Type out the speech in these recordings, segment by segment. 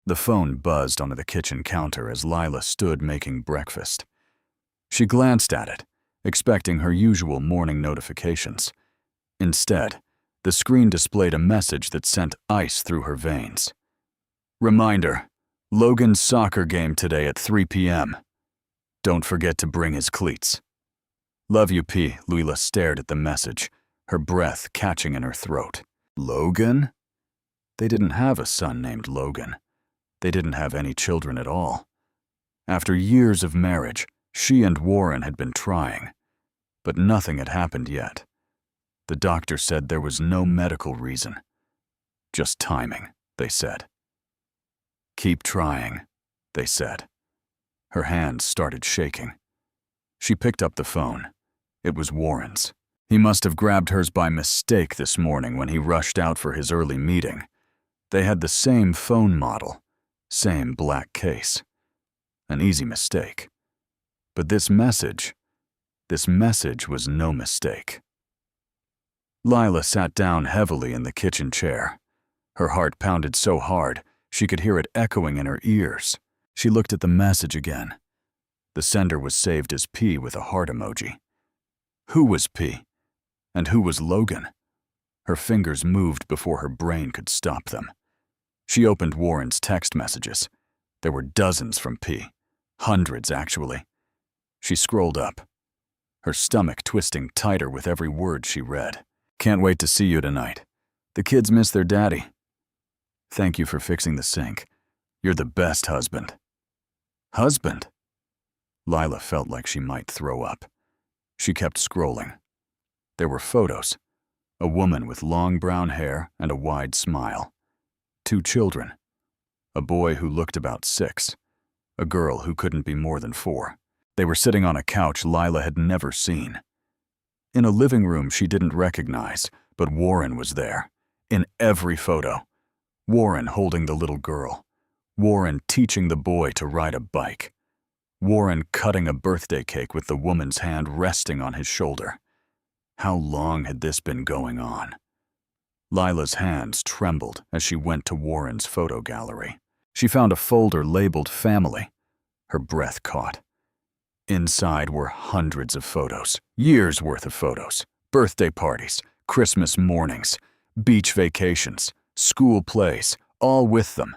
The phone buzzed onto the kitchen counter as Lila stood making breakfast. She glanced at it, expecting her usual morning notifications. Instead, the screen displayed a message that sent ice through her veins. Reminder, Logan's soccer game today at 3 p.m. Don't forget to bring his cleats. Love you, P. Lila stared at the message, her breath catching in her throat. Logan? They didn't have a son named Logan. They didn't have any children at all. After years of marriage, she and Warren had been trying, but nothing had happened yet. The doctor said there was no medical reason. Just timing, they said. Keep trying, they said. Her hands started shaking. She picked up the phone. It was Warren's. He must have grabbed hers by mistake this morning when he rushed out for his early meeting. They had the same phone model, same black case. An easy mistake. But this message was no mistake. Lila sat down heavily in the kitchen chair. Her heart pounded so hard, she could hear it echoing in her ears. She looked at the message again. The sender was saved as P with a heart emoji. Who was P? And who was Logan? Her fingers moved before her brain could stop them. She opened Warren's text messages. There were dozens from P. Hundreds, actually. She scrolled up, her stomach twisting tighter with every word she read. Can't wait to see you tonight. The kids miss their daddy. Thank you for fixing the sink. You're the best husband. Husband? Lila felt like she might throw up. She kept scrolling. There were photos. A woman with long brown hair and a wide smile. 2 children. A boy who looked about 6. A girl who couldn't be more than 4. They were sitting on a couch Lila had never seen. In a living room she didn't recognize, but Warren was there. In every photo. Warren holding the little girl. Warren teaching the boy to ride a bike. Warren cutting a birthday cake with the woman's hand resting on his shoulder. How long had this been going on? Lila's hands trembled as she went to Warren's photo gallery. She found a folder labeled Family. Her breath caught. Inside were hundreds of photos, years' worth of photos, birthday parties, Christmas mornings, beach vacations, school plays, all with them,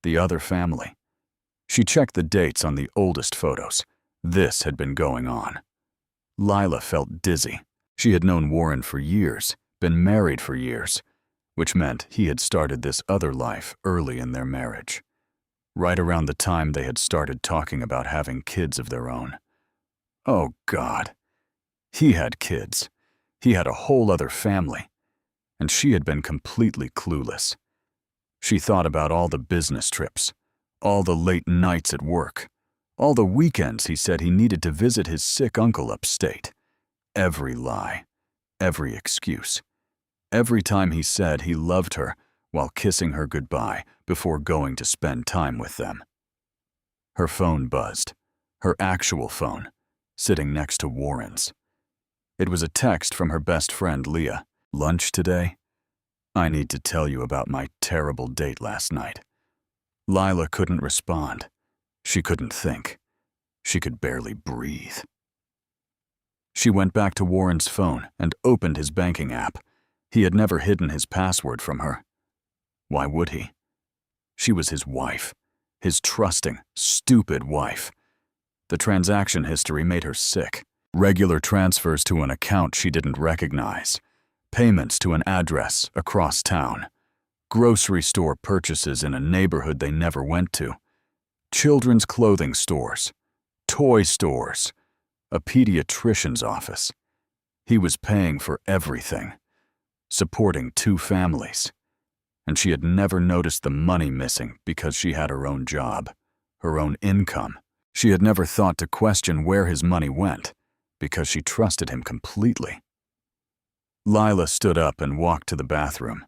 the other family. She checked the dates on the oldest photos. This had been going on. Lila felt dizzy. She had known Warren for years, been married for years, which meant he had started this other life early in their marriage, right around the time they had started talking about having kids of their own. Oh, God. He had kids. He had a whole other family, and she had been completely clueless. She thought about all the business trips, all the late nights at work, all the weekends he said he needed to visit his sick uncle upstate. Every lie, every excuse, every time he said he loved her while kissing her goodbye before going to spend time with them. Her phone buzzed, her actual phone, sitting next to Warren's. It was a text from her best friend, Leah. Lunch today? I need to tell you about my terrible date last night. Lila couldn't respond. She couldn't think. She could barely breathe. She went back to Warren's phone and opened his banking app. He had never hidden his password from her. Why would he? She was his wife, his trusting, stupid wife. The transaction history made her sick. Regular transfers to an account she didn't recognize. Payments to an address across town. Grocery store purchases in a neighborhood they never went to. Children's clothing stores. Toy stores. A pediatrician's office. He was paying for everything. Supporting 2 families. And she had never noticed the money missing because she had her own job, her own income. She had never thought to question where his money went, because she trusted him completely. Lila stood up and walked to the bathroom.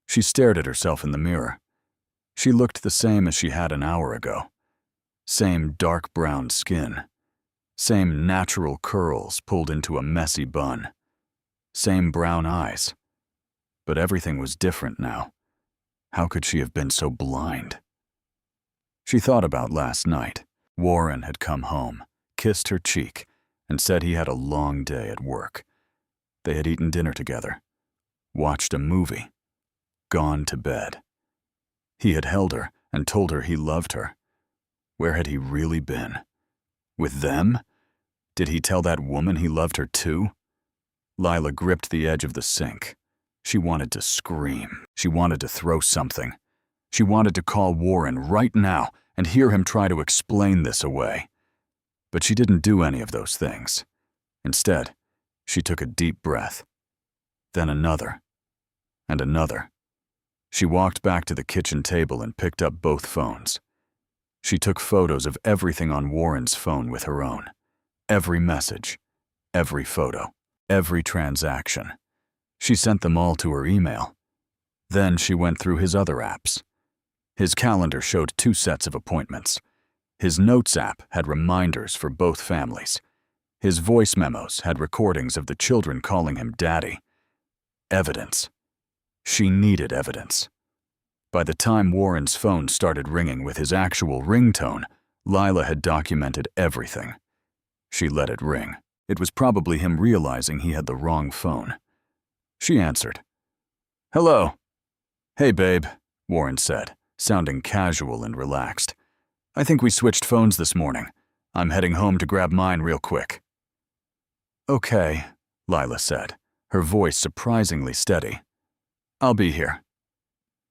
She stared at herself in the mirror. She looked the same as she had an hour ago. Same dark brown skin. Same natural curls pulled into a messy bun. Same brown eyes. But everything was different now. How could she have been so blind? She thought about last night. Warren had come home, kissed her cheek, and said he had a long day at work. They had eaten dinner together, watched a movie, gone to bed. He had held her and told her he loved her. Where had he really been? With them? Did he tell that woman he loved her too? Lila gripped the edge of the sink. She wanted to scream. She wanted to throw something. She wanted to call Warren right now and hear him try to explain this away. But she didn't do any of those things. Instead, she took a deep breath. Then another. And another. She walked back to the kitchen table and picked up both phones. She took photos of everything on Warren's phone with her own. Every message, every photo, every transaction. She sent them all to her email. Then she went through his other apps. His calendar showed 2 sets of appointments. His Notes app had reminders for both families. His voice memos had recordings of the children calling him Daddy. Evidence. She needed evidence. By the time Warren's phone started ringing with his actual ringtone, Lila had documented everything. She let it ring. It was probably him realizing he had the wrong phone. She answered. "Hello." "Hey, babe," Warren said, sounding casual and relaxed. "I think we switched phones this morning. I'm heading home to grab mine real quick." "Okay," Lila said, her voice surprisingly steady. "I'll be here."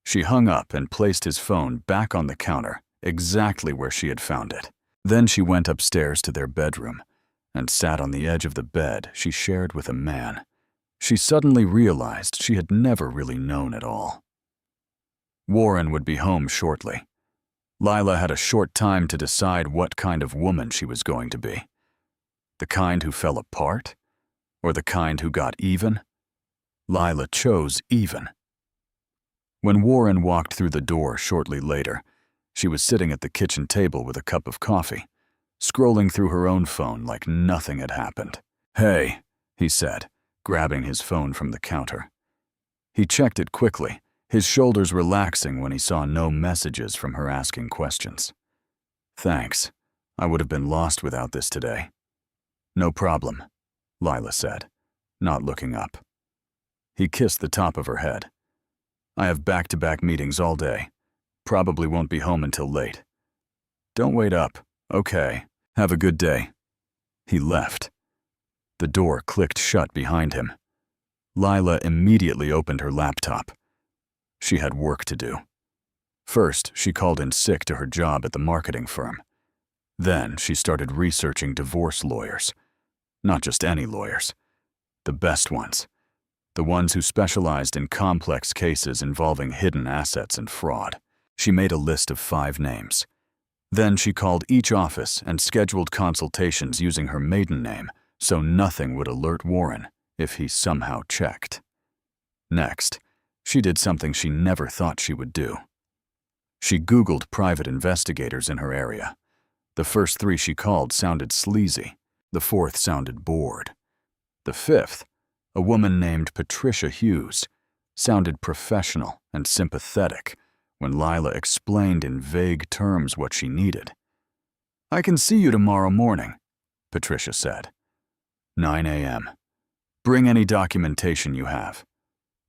She hung up and placed his phone back on the counter, exactly where she had found it. Then she went upstairs to their bedroom and sat on the edge of the bed she shared with a man she suddenly realized she had never really known at all. Warren would be home shortly. Lila had a short time to decide what kind of woman she was going to be. The kind who fell apart, or the kind who got even? Lila chose even. When Warren walked through the door shortly later, she was sitting at the kitchen table with a cup of coffee, scrolling through her own phone like nothing had happened. "Hey," he said, grabbing his phone from the counter. He checked it quickly, his shoulders relaxing when he saw no messages from her asking questions. "Thanks. I would have been lost without this today." "No problem," Lila said, not looking up. He kissed the top of her head. "I have back-to-back meetings all day. Probably won't be home until late." "Don't wait up. Okay. Have a good day." He left. The door clicked shut behind him. Lila immediately opened her laptop. She had work to do. First, she called in sick to her job at the marketing firm. Then, she started researching divorce lawyers. Not just any lawyers. The best ones. The ones who specialized in complex cases involving hidden assets and fraud. She made a list of 5 names. Then she called each office and scheduled consultations using her maiden name, so nothing would alert Warren if he somehow checked. Next, she did something she never thought she would do. She Googled private investigators in her area. The first 3 she called sounded sleazy. The 4th sounded bored. The 5th, a woman named Patricia Hughes, sounded professional and sympathetic when Lila explained in vague terms what she needed. "I can see you tomorrow morning," Patricia said. 9 a.m. "Bring any documentation you have.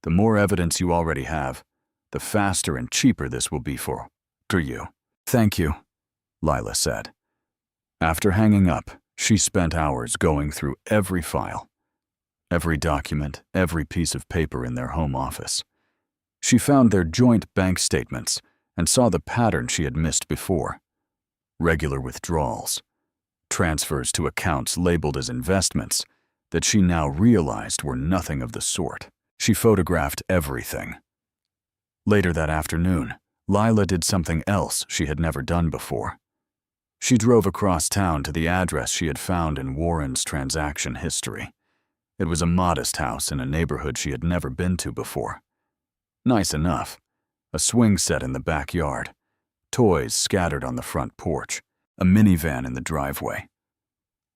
The more evidence you already have, the faster and cheaper this will be for you." "Thank you," Lila said. After hanging up, she spent hours going through every file, every document, every piece of paper in their home office. She found their joint bank statements and saw the pattern she had missed before. Regular withdrawals, transfers to accounts labeled as investments that she now realized were nothing of the sort. She photographed everything. Later that afternoon, Lila did something else she had never done before. She drove across town to the address she had found in Warren's transaction history. It was a modest house in a neighborhood she had never been to before. Nice enough. A swing set in the backyard, toys scattered on the front porch, a minivan in the driveway.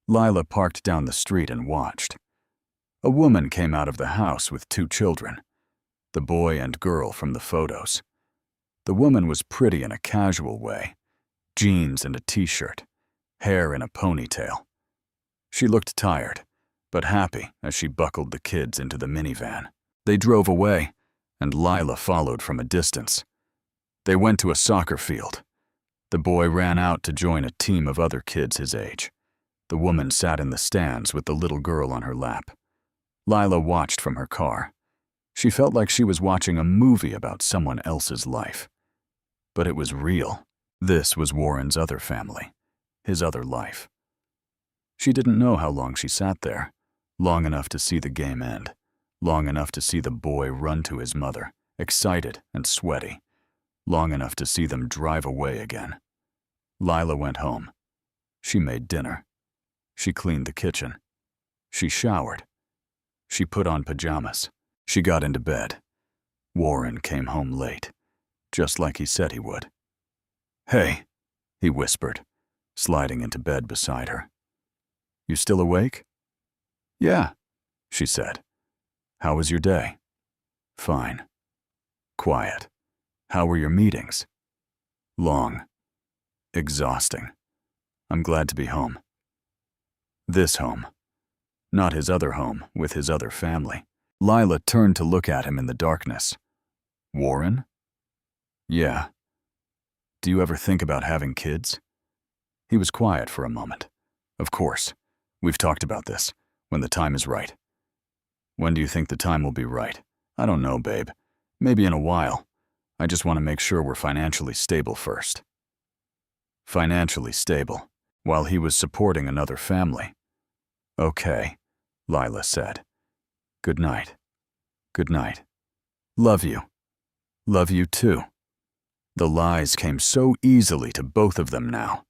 Lila parked down the street and watched. A woman came out of the house with 2 children, the boy and girl from the photos. The woman was pretty in a casual way, jeans and a t-shirt, hair in a ponytail. She looked tired, but happy as she buckled the kids into the minivan. They drove away, and Lila followed from a distance. They went to a soccer field. The boy ran out to join a team of other kids his age. The woman sat in the stands with the little girl on her lap. Lila watched from her car. She felt like she was watching a movie about someone else's life. But it was real. This was Warren's other family, his other life. She didn't know how long she sat there, long enough to see the game end, long enough to see the boy run to his mother, excited and sweaty, long enough to see them drive away again. Lila went home. She made dinner. She cleaned the kitchen. She showered. She put on pajamas. She got into bed. Warren came home late, just like he said he would. "Hey," he whispered, sliding into bed beside her. "You still awake?" "Yeah," she said. "How was your day?" "Fine." "Quiet. How were your meetings?" "Long. Exhausting. I'm glad to be home." This home. Not his other home with his other family. Lila turned to look at him in the darkness. "Warren?" "Yeah. Do you ever think about having kids?" He was quiet for a moment. "Of course. We've talked about this. When the time is right." "When do you think the time will be right?" "I don't know, babe. Maybe in a while. I just want to make sure we're financially stable first." Financially stable, while he was supporting another family. "Okay," Lila said. "Good night." "Good night. Love you." "Love you too." The lies came so easily to both of them now.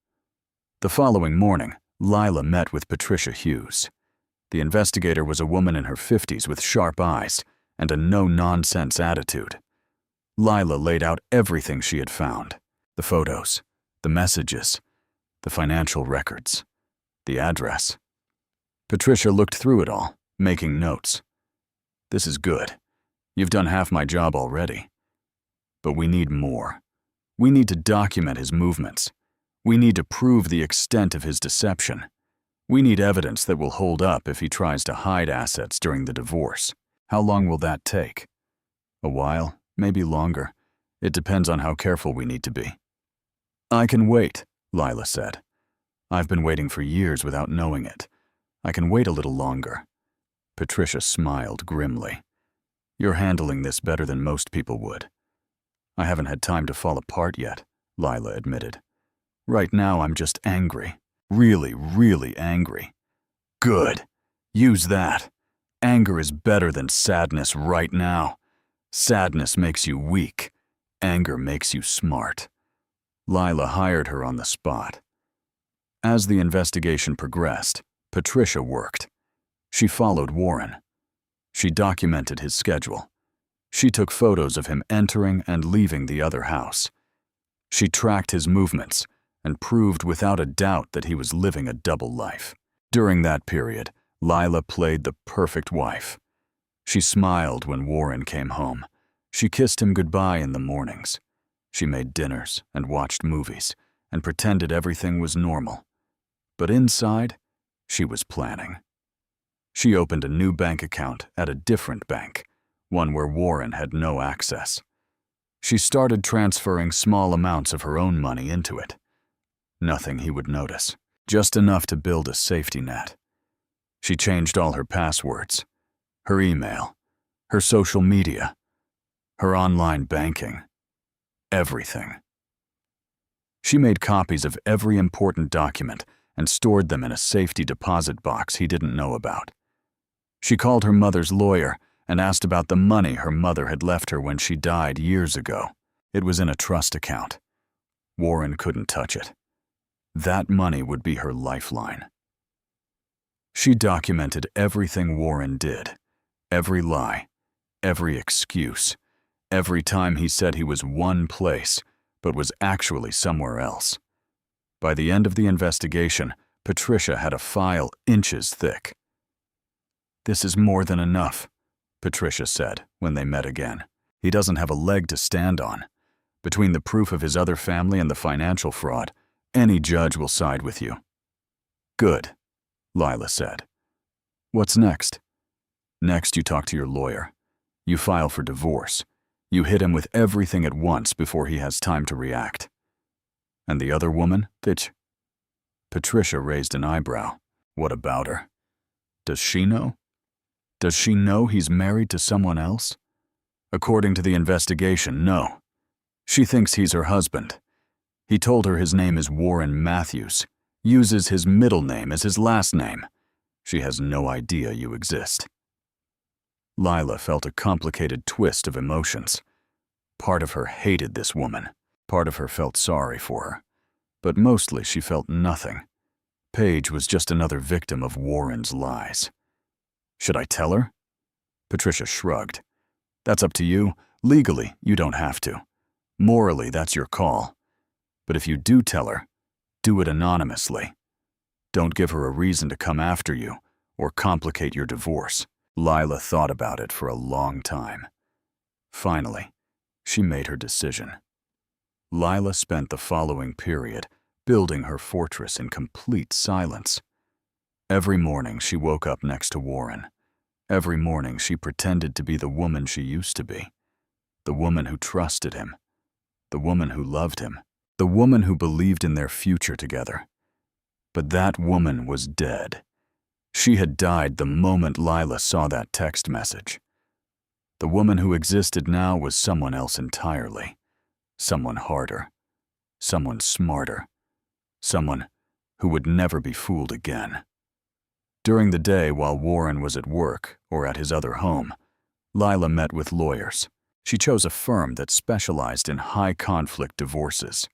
The following morning, Lila met with Patricia Hughes. The investigator was a woman in her 50s with sharp eyes and a no-nonsense attitude. Lila laid out everything she had found: the photos, the messages, the financial records, the address. Patricia looked through it all, making notes. "This is good. You've done half my job already. But we need more. We need to document his movements. We need to prove the extent of his deception. We need evidence that will hold up if he tries to hide assets during the divorce. How long will that take? A while, maybe longer. It depends on how careful we need to be." "I can wait," Lila said. "I've been waiting for years without knowing it. I can wait a little longer." Patricia smiled grimly. "You're handling this better than most people would." "I haven't had time to fall apart yet," Lila admitted. "Right now I'm just angry. Really, really angry." "Good. Use that. Anger is better than sadness right now. Sadness makes you weak. Anger makes you smart." Lila hired her on the spot. As the investigation progressed, Patricia worked. She followed Warren. She documented his schedule. She took photos of him entering and leaving the other house. She tracked his movements and proved without a doubt that he was living a double life. During that period, Lila played the perfect wife. She smiled when Warren came home. She kissed him goodbye in the mornings. She made dinners and watched movies and pretended everything was normal. But inside, she was planning. She opened a new bank account at a different bank, one where Warren had no access. She started transferring small amounts of her own money into it. Nothing he would notice, just enough to build a safety net. She changed all her passwords, her email, her social media, her online banking, everything. She made copies of every important document and stored them in a safety deposit box he didn't know about. She called her mother's lawyer and asked about the money her mother had left her when she died years ago. It was in a trust account. Warren couldn't touch it. That money would be her lifeline. She documented everything Warren did, every lie, every excuse, every time he said he was one place but was actually somewhere else. By the end of the investigation, Patricia had a file inches thick. "This is more than enough," Patricia said when they met again. "He doesn't have a leg to stand on. Between the proof of his other family and the financial fraud, Any judge will side with you. Good, Lila said. What's next? Next, you talk to your lawyer. You file for divorce. You hit him with everything at once before he has time to react. And the other woman, Patricia raised an eyebrow. What about her? Does she know? Does she know he's married to someone else? According to the investigation, no. She thinks he's her husband. He told her his name is Warren Matthews, uses his middle name as his last name. She has no idea you exist. Lila felt a complicated twist of emotions. Part of her hated this woman. Part of her felt sorry for her. But mostly she felt nothing. Paige was just another victim of Warren's lies. Should I tell her? Patricia shrugged. That's up to you. Legally, you don't have to. Morally, that's your call. But if you do tell her, do it anonymously. Don't give her a reason to come after you or complicate your divorce. Lila thought about it for a long time. Finally, she made her decision. Lila spent the following period building her fortress in complete silence. Every morning she woke up next to Warren. Every morning she pretended to be the woman she used to be. The woman who trusted him. The woman who loved him. The woman who believed in their future together. But that woman was dead. She had died the moment Lila saw that text message. The woman who existed now was someone else entirely. Someone harder. Someone smarter. Someone who would never be fooled again. During the day while Warren was at work or at his other home, Lila met with lawyers. She chose a firm that specialized in high-conflict divorces.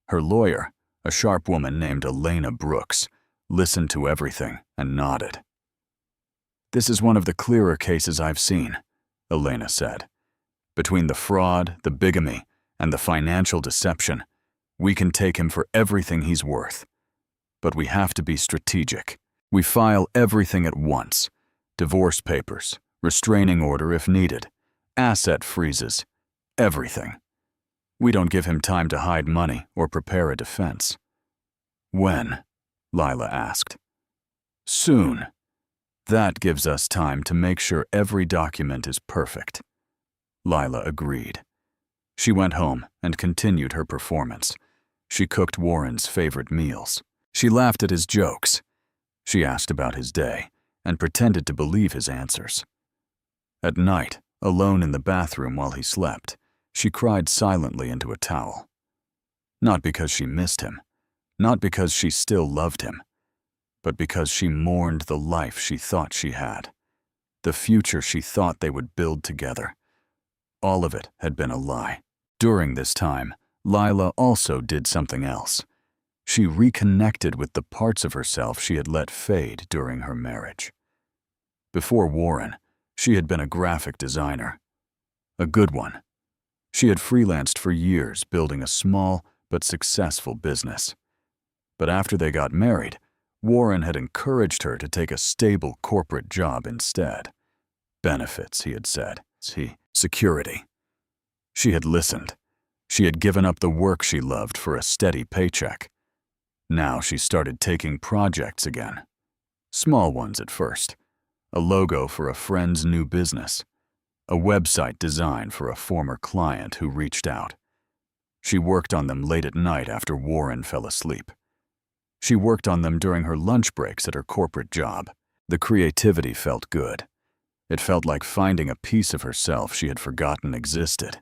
Her lawyer, a sharp woman named Elena Brooks, listened to everything and nodded. This is one of the clearer cases I've seen, Elena said. Between the fraud, the bigamy, and the financial deception, we can take him for everything he's worth. But we have to be strategic. We file everything at once. Divorce papers, restraining order if needed, asset freezes, everything. We don't give him time to hide money or prepare a defense. When? Lila asked. Soon. That gives us time to make sure every document is perfect. Lila agreed. She went home and continued her performance. She cooked Warren's favorite meals. She laughed at his jokes. She asked about his day and pretended to believe his answers. At night, alone in the bathroom while he slept, she cried silently into a towel. Not because she missed him, not because she still loved him, but because she mourned the life she thought she had, the future she thought they would build together. All of it had been a lie. During this time, Lila also did something else. She reconnected with the parts of herself she had let fade during her marriage. Before Warren, she had been a graphic designer. A good one. She had freelanced for years building a small but successful business. But after they got married, Warren had encouraged her to take a stable corporate job instead. Benefits, he had said. Security. She had listened. She had given up the work she loved for a steady paycheck. Now she started taking projects again. Small ones at first. A logo for a friend's new business. A website design for a former client who reached out. She worked on them late at night after Warren fell asleep. She worked on them during her lunch breaks at her corporate job. The creativity felt good. It felt like finding a piece of herself she had forgotten existed.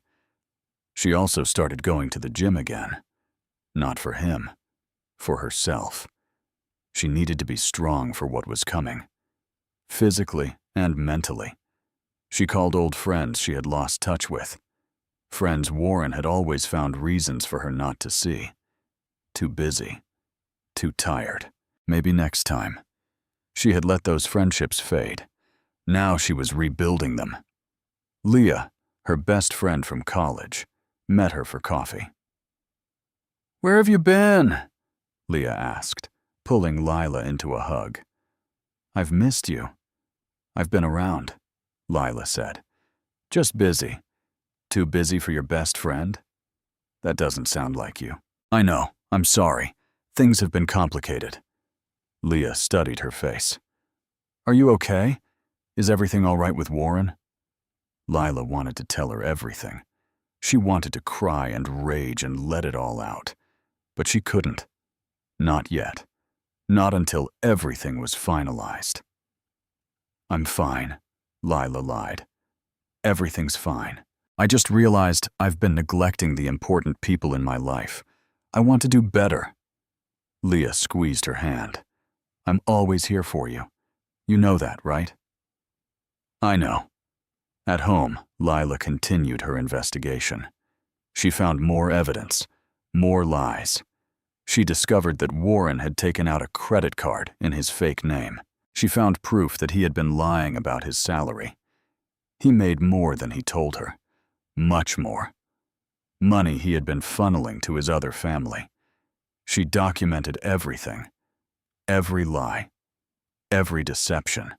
She also started going to the gym again. Not for him, for herself. She needed to be strong for what was coming, physically and mentally. She called old friends she had lost touch with, friends Warren had always found reasons for her not to see. Too busy, too tired. Maybe next time. She had let those friendships fade. Now she was rebuilding them. Leah, her best friend from college, met her for coffee. "Where have you been?" Leah asked, pulling Lila into a hug. "I've missed you." "I've been around," Lila said. "Just busy." "Too busy for your best friend?" "That doesn't sound like you." "I know. I'm sorry. Things have been complicated. Leah studied her face. Are you okay? Is everything all right with Warren? Lila wanted to tell her everything. She wanted to cry and rage and let it all out. But she couldn't. Not yet. Not until everything was finalized. I'm fine, Lila lied. Everything's fine. I just realized I've been neglecting the important people in my life. I want to do better. Leah squeezed her hand. I'm always here for you. You know that, right? I know. At home, Lila continued her investigation. She found more evidence, more lies. She discovered that Warren had taken out a credit card in his fake name. She found proof that he had been lying about his salary. He made more than he told her. Much more. Money he had been funneling to his other family. She documented everything. Every lie. Every deception.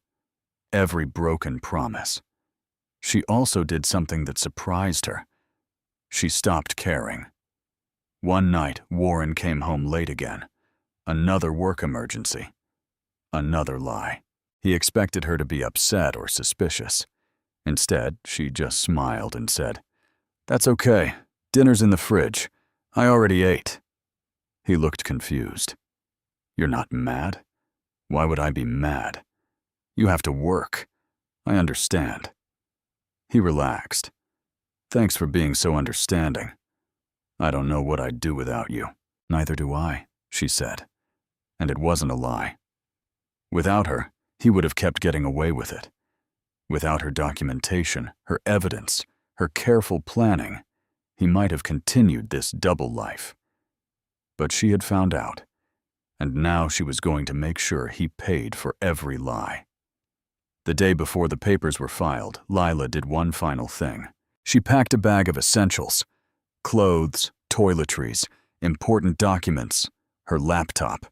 Every broken promise. She also did something that surprised her. She stopped caring. One night, Warren came home late again. Another work emergency. Another lie. He expected her to be upset or suspicious. Instead, she just smiled and said, That's okay. Dinner's in the fridge. I already ate. He looked confused. You're not mad? Why would I be mad? You have to work. I understand. He relaxed. Thanks for being so understanding. I don't know what I'd do without you. Neither do I, she said. And it wasn't a lie. Without her, he would have kept getting away with it. Without her documentation, her evidence, her careful planning, he might have continued this double life. But she had found out, and now she was going to make sure he paid for every lie. The day before the papers were filed, Lila did one final thing. She packed a bag of essentials, clothes, toiletries, important documents, her laptop.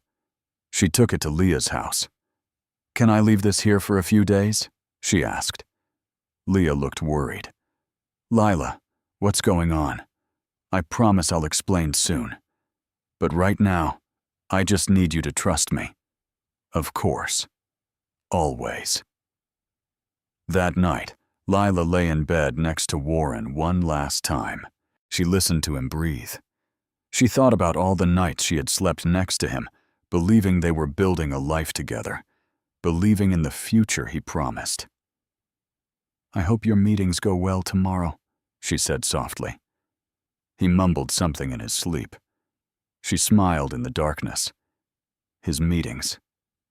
She took it to Leah's house. Can I leave this here for a few days? She asked. Leah looked worried. Lila, what's going on? I promise I'll explain soon. But right now, I just need you to trust me. Of course. Always. That night, Lila lay in bed next to Warren one last time. She listened to him breathe. She thought about all the nights she had slept next to him, believing they were building a life together, believing in the future he promised. I hope your meetings go well tomorrow, she said softly. He mumbled something in his sleep. She smiled in the darkness. His meetings,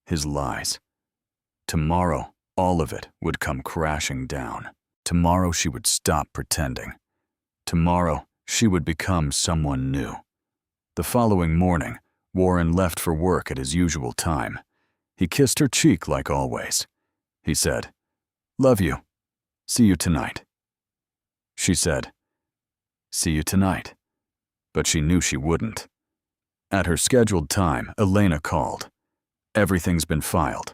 his lies. Tomorrow, all of it would come crashing down. Tomorrow she would stop pretending. Tomorrow she would become someone new. The following morning, Warren left for work at his usual time. He kissed her cheek like always. He said, Love you. See you tonight. She said, See you tonight. But she knew she wouldn't. At her scheduled time, Elena called. Everything's been filed.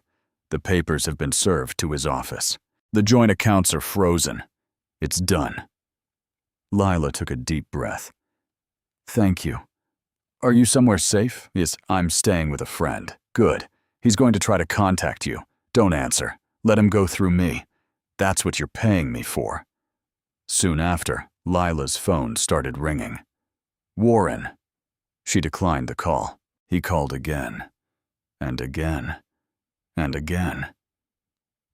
The papers have been served to his office. The joint accounts are frozen. It's done. Lila took a deep breath. Thank you. Are you somewhere safe? Yes, I'm staying with a friend. Good. He's going to try to contact you. Don't answer. Let him go through me. That's what you're paying me for. Soon after, Lila's phone started ringing. Warren. She declined the call. He called again. And again. And again.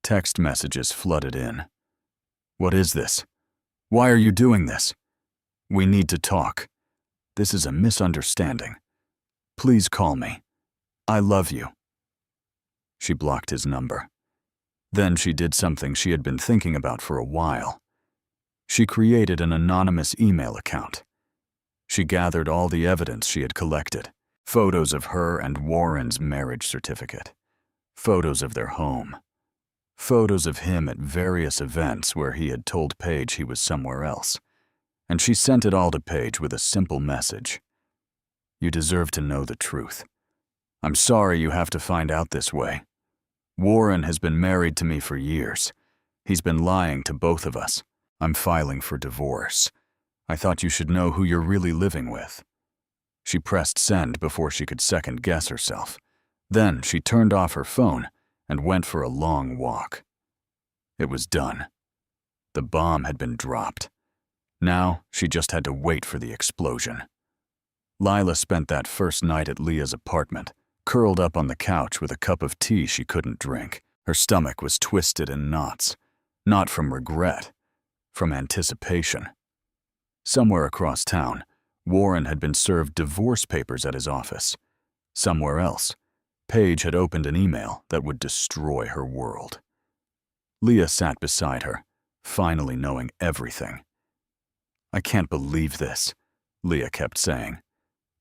Text messages flooded in. What is this? Why are you doing this? We need to talk. This is a misunderstanding. Please call me. I love you. She blocked his number. Then she did something she had been thinking about for a while. She created an anonymous email account. She gathered all the evidence she had collected. Photos of her and Warren's marriage certificate. Photos of their home. Photos of him at various events where he had told Paige he was somewhere else. And she sent it all to Paige with a simple message. You deserve to know the truth. I'm sorry you have to find out this way. Warren has been married to me for years. He's been lying to both of us. I'm filing for divorce. I thought you should know who you're really living with. She pressed send before she could second-guess herself. Then she turned off her phone and went for a long walk. It was done. The bomb had been dropped. Now she just had to wait for the explosion. Lila spent that first night at Leah's apartment, curled up on the couch with a cup of tea she couldn't drink. Her stomach was twisted in knots, not from regret, from anticipation. Somewhere across town, Warren had been served divorce papers at his office. Somewhere else, Paige had opened an email that would destroy her world. Leah sat beside her, finally knowing everything. "I can't believe this," Leah kept saying.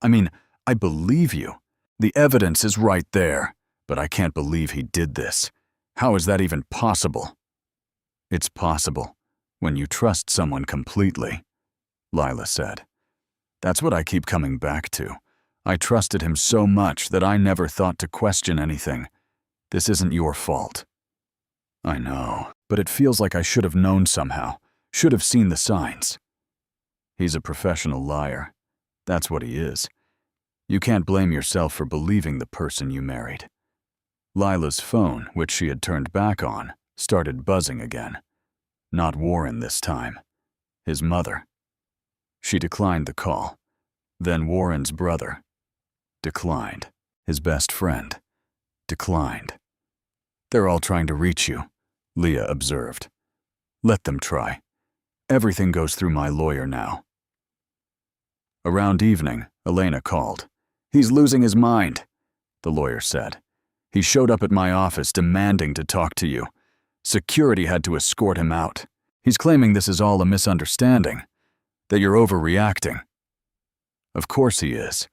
"I mean, I believe you. The evidence is right there, but I can't believe he did this. How is that even possible?" "It's possible when you trust someone completely," Lila said. "That's what I keep coming back to. I trusted him so much that I never thought to question anything. This isn't your fault." "I know, but it feels like I should have known somehow, should have seen the signs." "He's a professional liar. That's what he is. You can't blame yourself for believing the person you married." Lila's phone, which she had turned back on, started buzzing again. Not Warren this time. His mother. She declined the call. Then Warren's brother. Declined. His best friend. Declined. "They're all trying to reach you," Leah observed. "Let them try. Everything goes through my lawyer now." Around evening, Elena called. "He's losing his mind," the lawyer said. "He showed up at my office demanding to talk to you. Security had to escort him out. He's claiming this is all a misunderstanding, that you're overreacting." "Of course he is.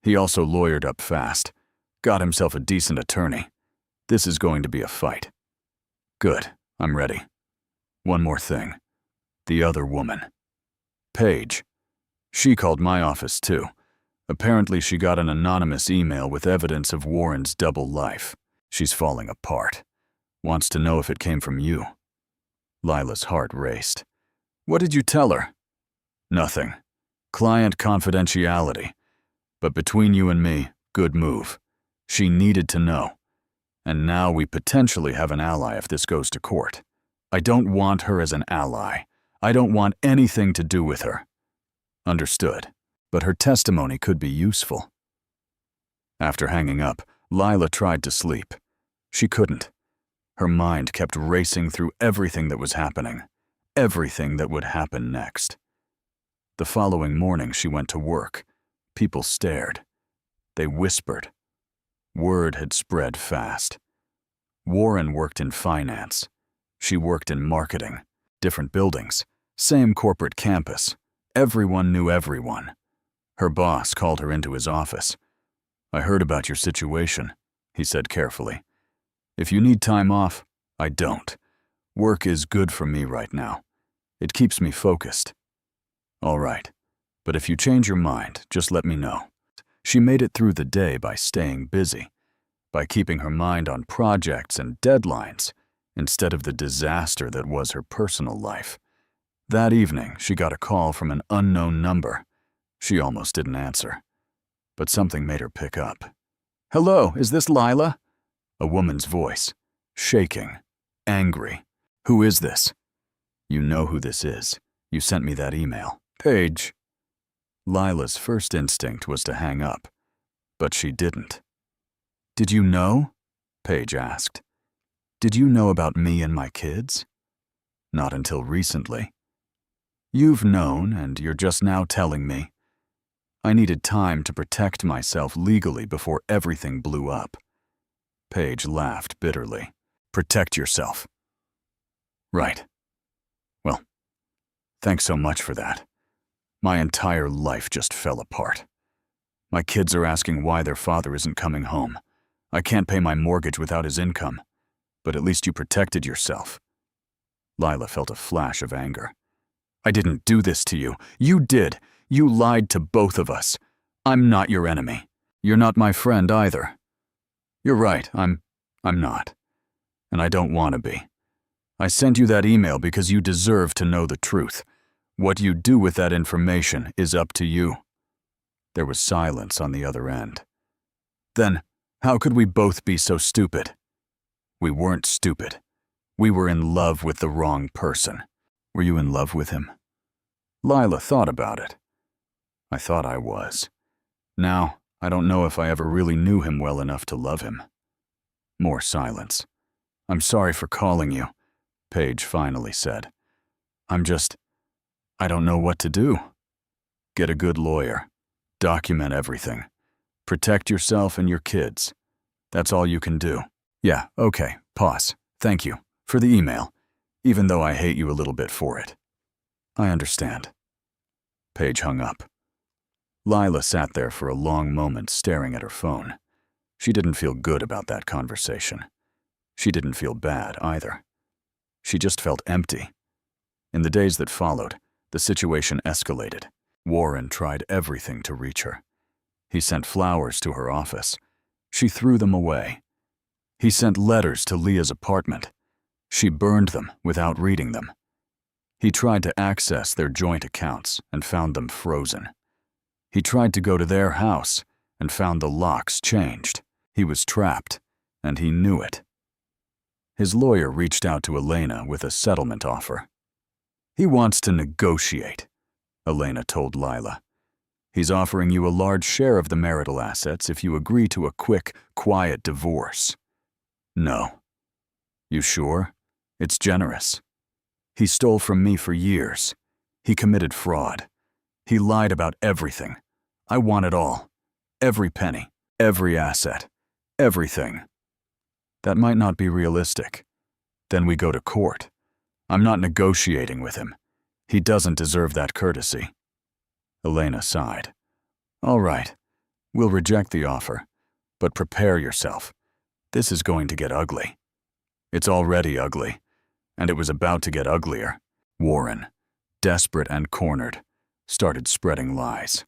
He also lawyered up fast, got himself a decent attorney. This is going to be a fight." "Good, I'm ready. One more thing. The other woman. Paige. She called my office too. Apparently she got an anonymous email with evidence of Warren's double life. She's falling apart. Wants to know if it came from you." Lila's heart raced. "What did you tell her?" "Nothing. Client confidentiality. But between you and me, good move. She needed to know. And now we potentially have an ally if this goes to court. I don't want her as an ally. I don't want anything to do with her." "Understood. But her testimony could be useful." After hanging up, Lila tried to sleep. She couldn't. Her mind kept racing through everything that was happening, everything that would happen next. The following morning she went to work. People stared. They whispered. Word had spread fast. Warren worked in finance. She worked in marketing. Different buildings. Same corporate campus. Everyone knew everyone. Her boss called her into his office. "I heard about your situation," he said carefully. "If you need time off, I don't. Work is good for me right now. It keeps me focused." "All right. But if you change your mind, just let me know." She made it through the day by staying busy, by keeping her mind on projects and deadlines instead of the disaster that was her personal life. That evening, she got a call from an unknown number. She almost didn't answer, but something made her pick up. "Hello, is this Lila?" A woman's voice, shaking, angry. "Who is this?" "You know who this is. You sent me that email." "Paige." Lila's first instinct was to hang up, but she didn't. "Did you know?" Paige asked. "Did you know about me and my kids?" "Not until recently." "You've known, and you're just now telling me." "I needed time to protect myself legally before everything blew up." Paige laughed bitterly. "Protect yourself." "Right. Well, thanks so much for that. My entire life just fell apart. My kids are asking why their father isn't coming home. I can't pay my mortgage without his income. But at least you protected yourself." Lila felt a flash of anger. "I didn't do this to you. You did. You lied to both of us. I'm not your enemy. You're not my friend either." "You're right, I'm not. And I don't want to be. I sent you that email because you deserve to know the truth. What you do with that information is up to you." There was silence on the other end. Then, how could we both be so stupid? We weren't stupid. We were in love with the wrong person. Were you in love with him? Lila thought about it. I thought I was. Now, I don't know if I ever really knew him well enough to love him. More silence. I'm sorry for calling you, Paige finally said. I don't know what to do. Get a good lawyer. Document everything. Protect yourself and your kids. That's all you can do. Yeah, okay, pause. Thank you for the email, even though I hate you a little bit for it. I understand. Paige hung up. Lila sat there for a long moment staring at her phone. She didn't feel good about that conversation. She didn't feel bad either. She just felt empty. In the days that followed, the situation escalated. Warren tried everything to reach her. He sent flowers to her office. She threw them away. He sent letters to Leah's apartment. She burned them without reading them. He tried to access their joint accounts and found them frozen. He tried to go to their house and found the locks changed. He was trapped, and he knew it. His lawyer reached out to Elena with a settlement offer. He wants to negotiate, Elena told Lila. He's offering you a large share of the marital assets if you agree to a quick, quiet divorce. No. You sure? It's generous. He stole from me for years. He committed fraud. He lied about everything. I want it all. Every penny, every asset, everything. That might not be realistic. Then we go to court. I'm not negotiating with him. He doesn't deserve that courtesy. Elena sighed. All right, we'll reject the offer, but prepare yourself. This is going to get ugly. It's already ugly, and it was about to get uglier. Warren, desperate and cornered, started spreading lies.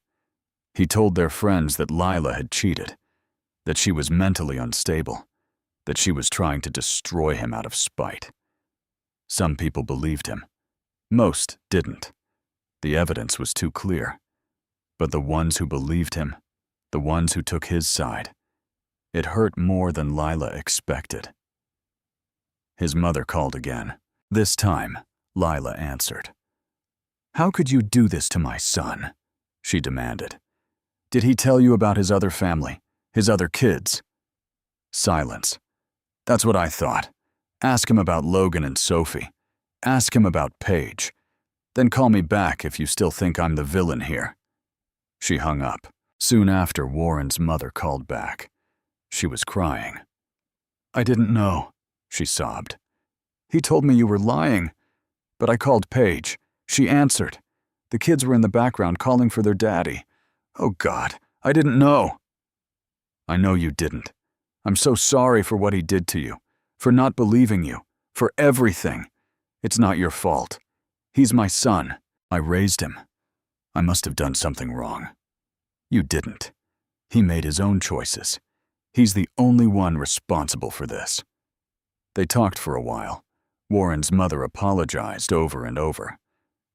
He told their friends that Lila had cheated, that she was mentally unstable, that she was trying to destroy him out of spite. Some people believed him. Most didn't. The evidence was too clear. But the ones who believed him, the ones who took his side, it hurt more than Lila expected. His mother called again. This time, Lila answered. How could you do this to my son? She demanded. Did he tell you about his other family, his other kids? Silence. That's what I thought. Ask him about Logan and Sophie. Ask him about Paige. Then call me back if you still think I'm the villain here. She hung up. Soon after, Warren's mother called back. She was crying. I didn't know, she sobbed. He told me you were lying, but I called Paige. She answered. The kids were in the background calling for their daddy. Oh God, I didn't know. I know you didn't. I'm so sorry for what he did to you, for not believing you, for everything. It's not your fault. He's my son. I raised him. I must have done something wrong. You didn't. He made his own choices. He's the only one responsible for this. They talked for a while. Warren's mother apologized over and over.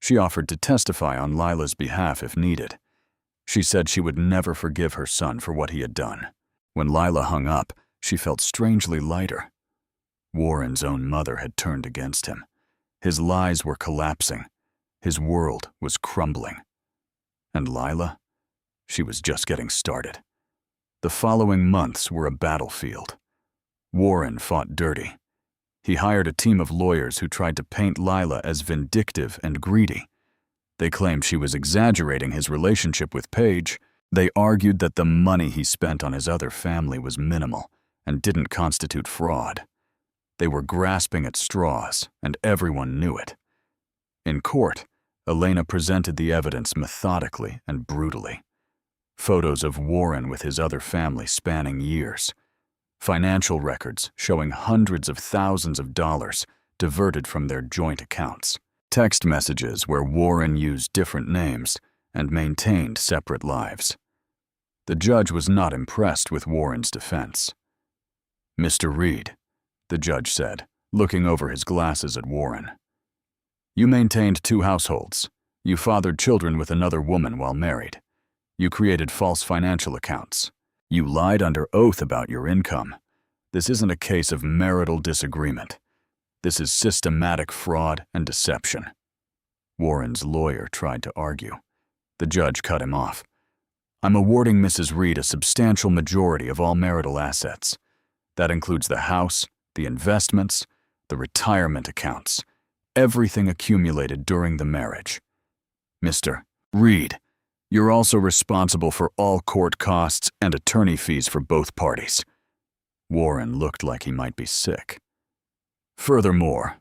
She offered to testify on Lila's behalf if needed. She said she would never forgive her son for what he had done. When Lila hung up, she felt strangely lighter. Warren's own mother had turned against him. His lies were collapsing. His world was crumbling. And Lila? She was just getting started. The following months were a battlefield. Warren fought dirty. He hired a team of lawyers who tried to paint Lila as vindictive and greedy. They claimed she was exaggerating his relationship with Paige. They argued that the money he spent on his other family was minimal and didn't constitute fraud. They were grasping at straws, and everyone knew it. In court, Elena presented the evidence methodically and brutally. Photos of Warren with his other family spanning years. Financial records showing hundreds of thousands of dollars diverted from their joint accounts. Text messages where Warren used different names and maintained separate lives. The judge was not impressed with Warren's defense. Mr. Reed, the judge said, looking over his glasses at Warren. You maintained 2 households. You fathered children with another woman while married. You created false financial accounts. You lied under oath about your income. This isn't a case of marital disagreement. This is systematic fraud and deception." Warren's lawyer tried to argue. The judge cut him off. "I'm awarding Mrs. Reed a substantial majority of all marital assets. That includes the house, the investments, the retirement accounts, everything accumulated during the marriage. Mr. Reed, you're also responsible for all court costs and attorney fees for both parties." Warren looked like he might be sick. "Furthermore,"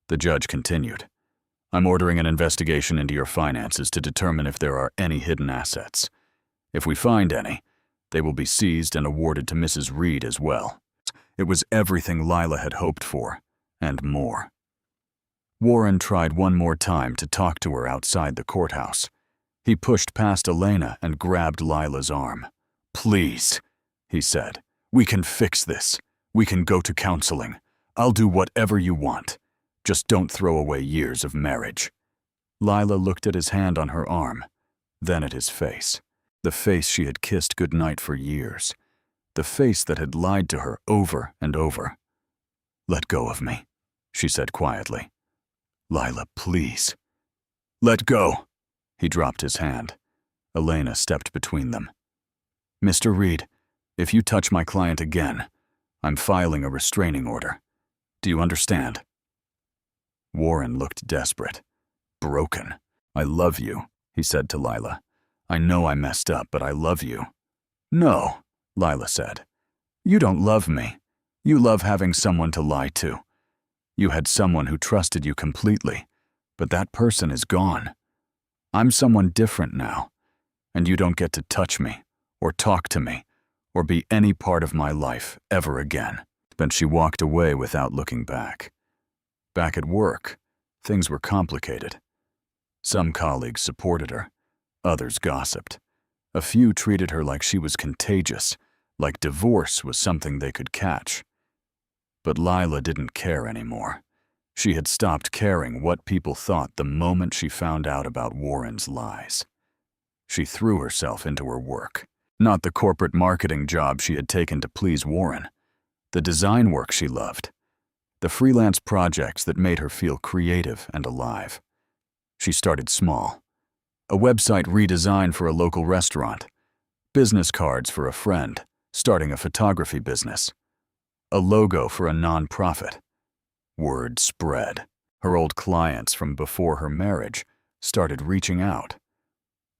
the judge continued, "I'm ordering an investigation into your finances to determine if there are any hidden assets. If we find any, they will be seized and awarded to Mrs. Reed as well." It was everything Lila had hoped for, and more. Warren tried one more time to talk to her outside the courthouse. He pushed past Elena and grabbed Lila's arm. "Please," he said, "we can fix this. We can go to counseling. I'll do whatever you want. Just don't throw away years of marriage." Lila looked at his hand on her arm, then at his face. The face she had kissed goodnight for years. The face that had lied to her over and over. "Let go of me," she said quietly. "Lila, please." "Let go." He dropped his hand. Elena stepped between them. "Mr. Reed, if you touch my client again, I'm filing a restraining order. Do you understand?" Warren looked desperate, broken. "I love you," he said to Lila. "I know I messed up, but I love you." "No," Lila said. "You don't love me. You love having someone to lie to. You had someone who trusted you completely, but that person is gone. I'm someone different now, and you don't get to touch me, or talk to me, or be any part of my life ever again." Then she walked away without looking back. Back at work, things were complicated. Some colleagues supported her, others gossiped. A few treated her like she was contagious, like divorce was something they could catch. But Lila didn't care anymore. She had stopped caring what people thought the moment she found out about Warren's lies. She threw herself into her work. Not the corporate marketing job she had taken to please Warren. The design work she loved. The freelance projects that made her feel creative and alive. She started small. A website redesign for a local restaurant. Business cards for a friend, starting a photography business. A logo for a non-profit. Word spread. Her old clients from before her marriage started reaching out.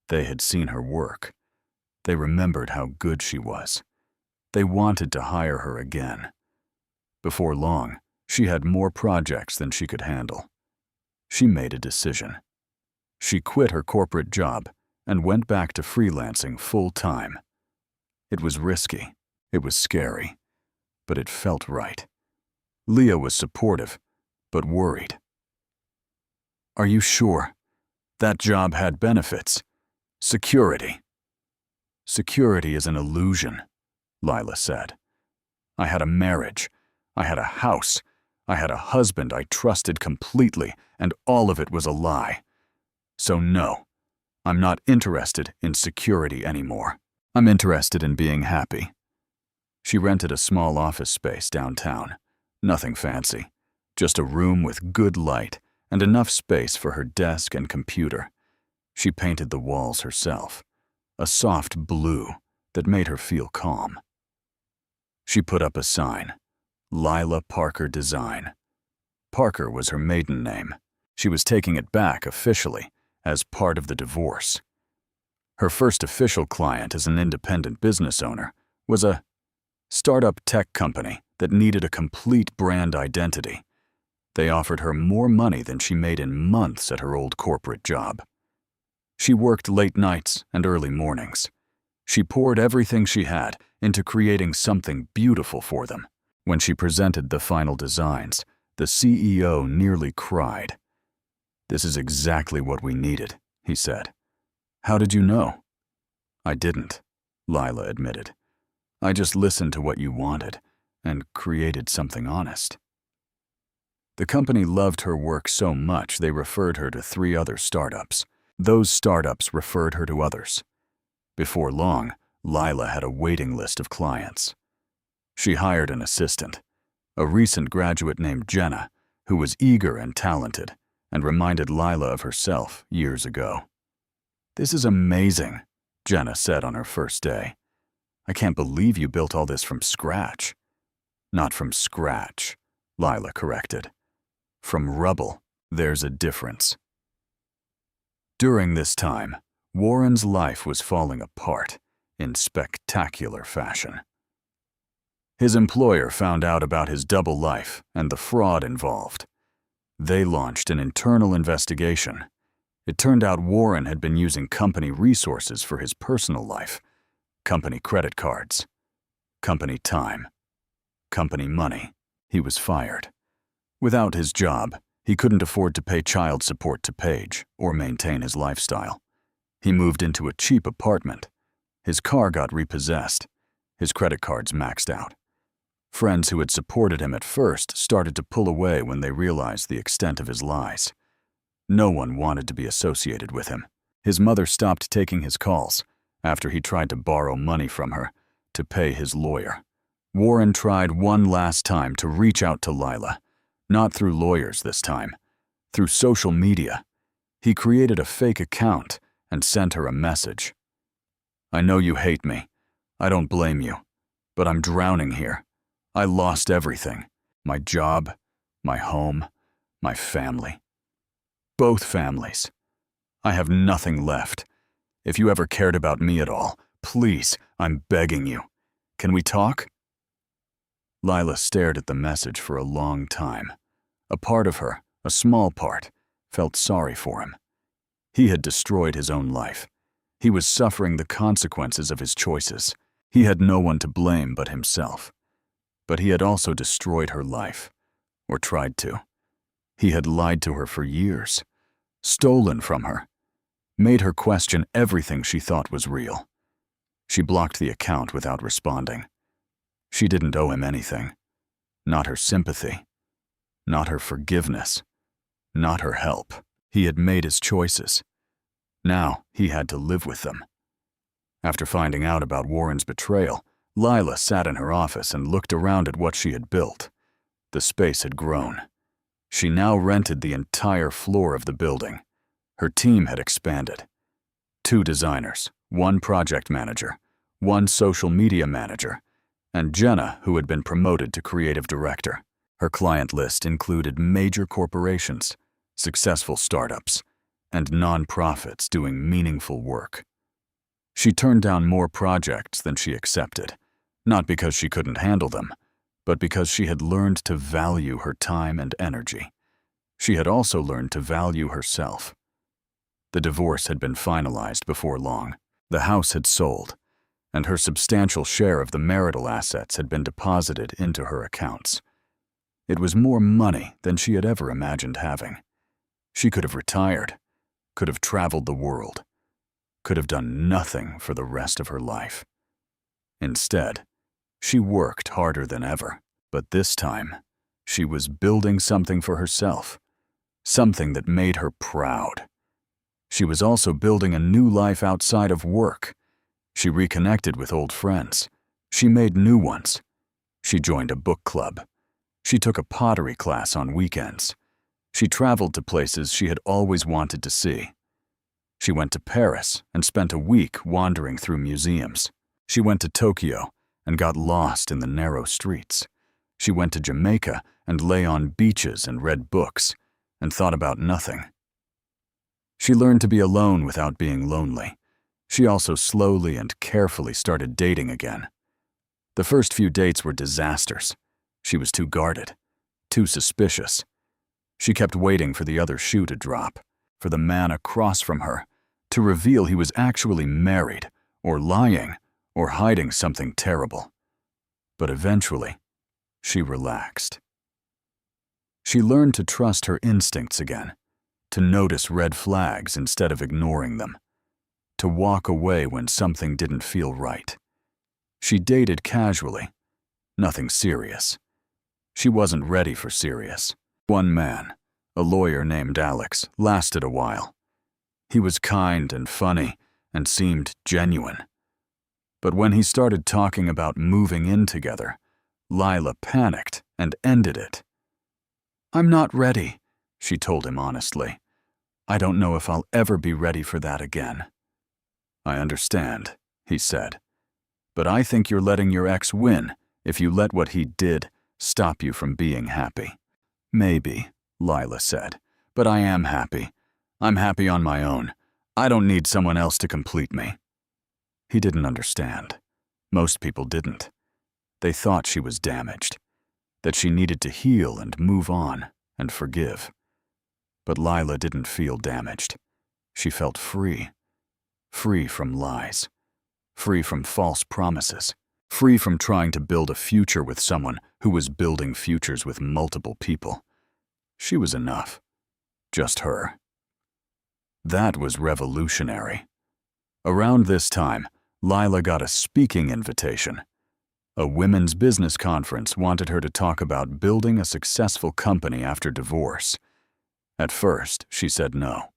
They had seen her work. They remembered how good she was. They wanted to hire her again. Before long, she had more projects than she could handle. She made a decision. She quit her corporate job and went back to freelancing full-time. It was risky. It was scary. But it felt right. Leah was supportive, but worried. "Are you sure? That job had benefits. Security." "Security is an illusion," Lila said. "I had a marriage. I had a house. I had a husband I trusted completely, and all of it was a lie. So no, I'm not interested in security anymore. I'm interested in being happy." She rented a small office space downtown. Nothing fancy, just a room with good light and enough space for her desk and computer. She painted the walls herself, a soft blue that made her feel calm. She put up a sign, Lila Parker Design. Parker was her maiden name. She was taking it back officially as part of the divorce. Her first official client as an independent business owner was a startup tech company that needed a complete brand identity. They offered her more money than she made in months at her old corporate job. She worked late nights and early mornings. She poured everything she had into creating something beautiful for them. When she presented the final designs, the CEO nearly cried. "This is exactly what we needed," he said. "How did you know?" "I didn't," Lila admitted. "I just listened to what you wanted and created something honest." The company loved her work so much they referred her to 3 other startups. Those startups referred her to others. Before long, Lila had a waiting list of clients. She hired an assistant, a recent graduate named Jenna, who was eager and talented and reminded Lila of herself years ago. "This is amazing," Jenna said on her first day. "I can't believe you built all this from scratch." "Not from scratch," Lila corrected. "From rubble, there's a difference." During this time, Warren's life was falling apart in spectacular fashion. His employer found out about his double life and the fraud involved. They launched an internal investigation. It turned out Warren had been using company resources for his personal life, company credit cards, company time, company money. He was fired. Without his job, he couldn't afford to pay child support to Paige or maintain his lifestyle. He moved into a cheap apartment. His car got repossessed. His credit cards maxed out. Friends who had supported him at first started to pull away when they realized the extent of his lies. No one wanted to be associated with him. His mother stopped taking his calls after he tried to borrow money from her to pay his lawyer. Warren tried one last time to reach out to Lila, not through lawyers this time, through social media. He created a fake account and sent her a message. "I know you hate me. I don't blame you, but I'm drowning here. I lost everything. My job, my home, my family. Both families. I have nothing left. If you ever cared about me at all, please, I'm begging you. Can we talk?" Lila stared at the message for a long time. A part of her, a small part, felt sorry for him. He had destroyed his own life. He was suffering the consequences of his choices. He had no one to blame but himself. But he had also destroyed her life, or tried to. He had lied to her for years, stolen from her, made her question everything she thought was real. She blocked the account without responding. She didn't owe him anything. Not her sympathy. Not her forgiveness. Not her help. He had made his choices. Now he had to live with them. After finding out about Warren's betrayal, Lila sat in her office and looked around at what she had built. The space had grown. She now rented the entire floor of the building. Her team had expanded. 2 designers, 1 project manager, 1 social media manager, and Jenna, who had been promoted to creative director. Her client list included major corporations, successful startups, and nonprofits doing meaningful work. She turned down more projects than she accepted, not because she couldn't handle them, but because she had learned to value her time and energy. She had also learned to value herself. The divorce had been finalized before long. The house had sold, and her substantial share of the marital assets had been deposited into her accounts. It was more money than she had ever imagined having. She could have retired, could have traveled the world, could have done nothing for the rest of her life. Instead, she worked harder than ever, but this time, she was building something for herself, something that made her proud. She was also building a new life outside of work. She reconnected with old friends. She made new ones. She joined a book club. She took a pottery class on weekends. She traveled to places she had always wanted to see. She went to Paris and spent a week wandering through museums. She went to Tokyo and got lost in the narrow streets. She went to Jamaica and lay on beaches and read books and thought about nothing. She learned to be alone without being lonely. She also slowly and carefully started dating again. The first few dates were disasters. She was too guarded, too suspicious. She kept waiting for the other shoe to drop, for the man across from her to reveal he was actually married, or lying, or hiding something terrible. But eventually, she relaxed. She learned to trust her instincts again, to notice red flags instead of ignoring them, to walk away when something didn't feel right. She dated casually, nothing serious. She wasn't ready for serious. One man, a lawyer named Alex, lasted a while. He was kind and funny and seemed genuine. But when he started talking about moving in together, Lila panicked and ended it. "I'm not ready," she told him honestly. "I don't know if I'll ever be ready for that again." "I understand," he said. "But I think you're letting your ex win if you let what he did stop you from being happy." "Maybe," Lila said, "but I am happy. I'm happy on my own. I don't need someone else to complete me." He didn't understand. Most people didn't. They thought she was damaged, that she needed to heal and move on and forgive. But Lila didn't feel damaged. She felt free. Free from lies. Free from false promises. Free from trying to build a future with someone who was building futures with multiple people. She was enough. Just her. That was revolutionary. Around this time, Lila got a speaking invitation. A women's business conference wanted her to talk about building a successful company after divorce. At first, she said no.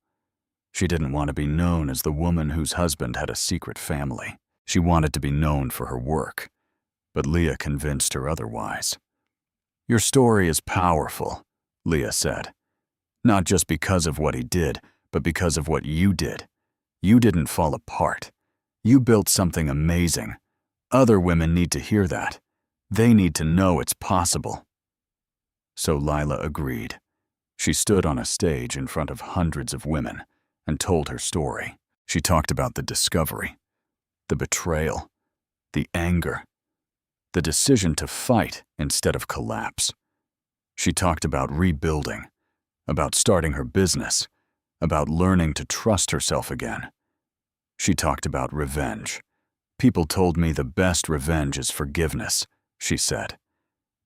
She didn't want to be known as the woman whose husband had a secret family. She wanted to be known for her work. But Leah convinced her otherwise. "Your story is powerful," Leah said. "Not just because of what he did, but because of what you did. You didn't fall apart. You built something amazing. Other women need to hear that. They need to know it's possible." So Lila agreed. She stood on a stage in front of hundreds of women and told her story. She talked about the discovery, the betrayal, the anger, the decision to fight instead of collapse. She talked about rebuilding, about starting her business, about learning to trust herself again. She talked about revenge. "People told me the best revenge is forgiveness," she said.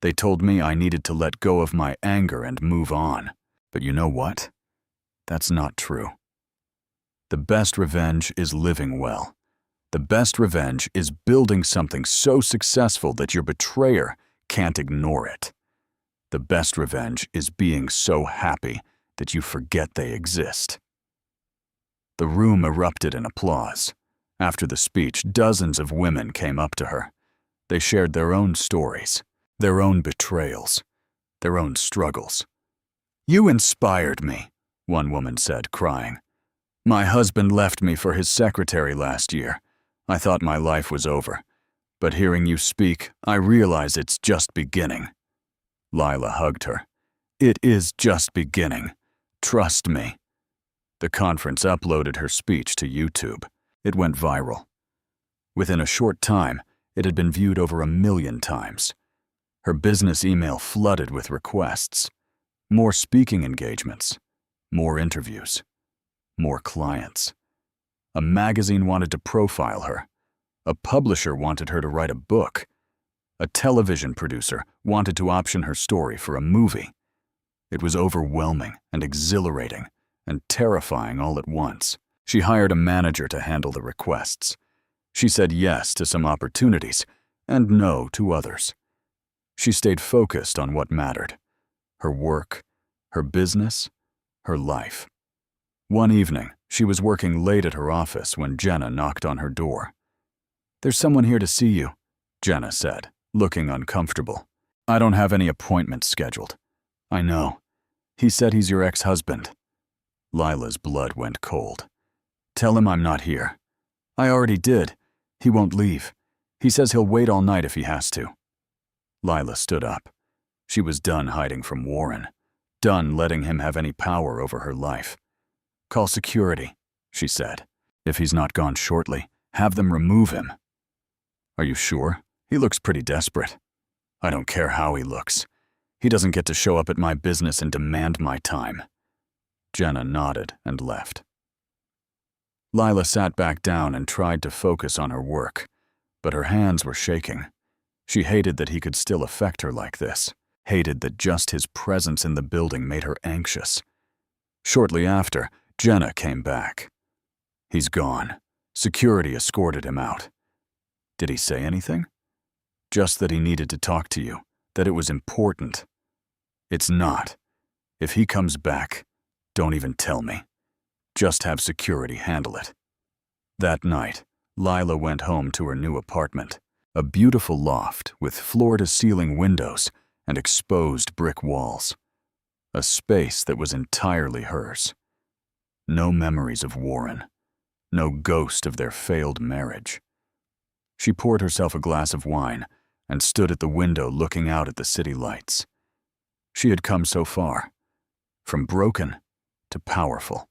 "They told me I needed to let go of my anger and move on. But you know what? That's not true. The best revenge is living well. The best revenge is building something so successful that your betrayer can't ignore it. The best revenge is being so happy that you forget they exist." The room erupted in applause. After the speech, dozens of women came up to her. They shared their own stories, their own betrayals, their own struggles. "You inspired me," one woman said, crying. "My husband left me for his secretary last year. I thought my life was over. But hearing you speak, I realize it's just beginning." Lila hugged her. "It is just beginning. Trust me." The conference uploaded her speech to YouTube. It went viral. Within a short time, it had been viewed over 1 million times. Her business email flooded with requests. More speaking engagements. More interviews. More clients. A magazine wanted to profile her. A publisher wanted her to write a book. A television producer wanted to option her story for a movie. It was overwhelming and exhilarating and terrifying all at once. She hired a manager to handle the requests. She said yes to some opportunities and no to others. She stayed focused on what mattered: her work, her business, her life. One evening, she was working late at her office when Jenna knocked on her door. "There's someone here to see you," Jenna said, looking uncomfortable. "I don't have any appointments scheduled." "I know. He said he's your ex-husband." Lila's blood went cold. "Tell him I'm not here." "I already did. He won't leave. He says he'll wait all night if he has to." Lila stood up. She was done hiding from Warren, done letting him have any power over her life. "Call security," she said. "If he's not gone shortly, have them remove him." "Are you sure? He looks pretty desperate." "I don't care how he looks. He doesn't get to show up at my business and demand my time." Jenna nodded and left. Lila sat back down and tried to focus on her work, but her hands were shaking. She hated that he could still affect her like this, hated that just his presence in the building made her anxious. Shortly after, Jenna came back. "He's gone. Security escorted him out." "Did he say anything?" "Just that he needed to talk to you, that it was important." "It's not. If he comes back, don't even tell me. Just have security handle it." That night, Lila went home to her new apartment, a beautiful loft with floor-to-ceiling windows and exposed brick walls. A space that was entirely hers. No memories of Warren. No ghost of their failed marriage. She poured herself a glass of wine and stood at the window looking out at the city lights. She had come so far. From broken to powerful.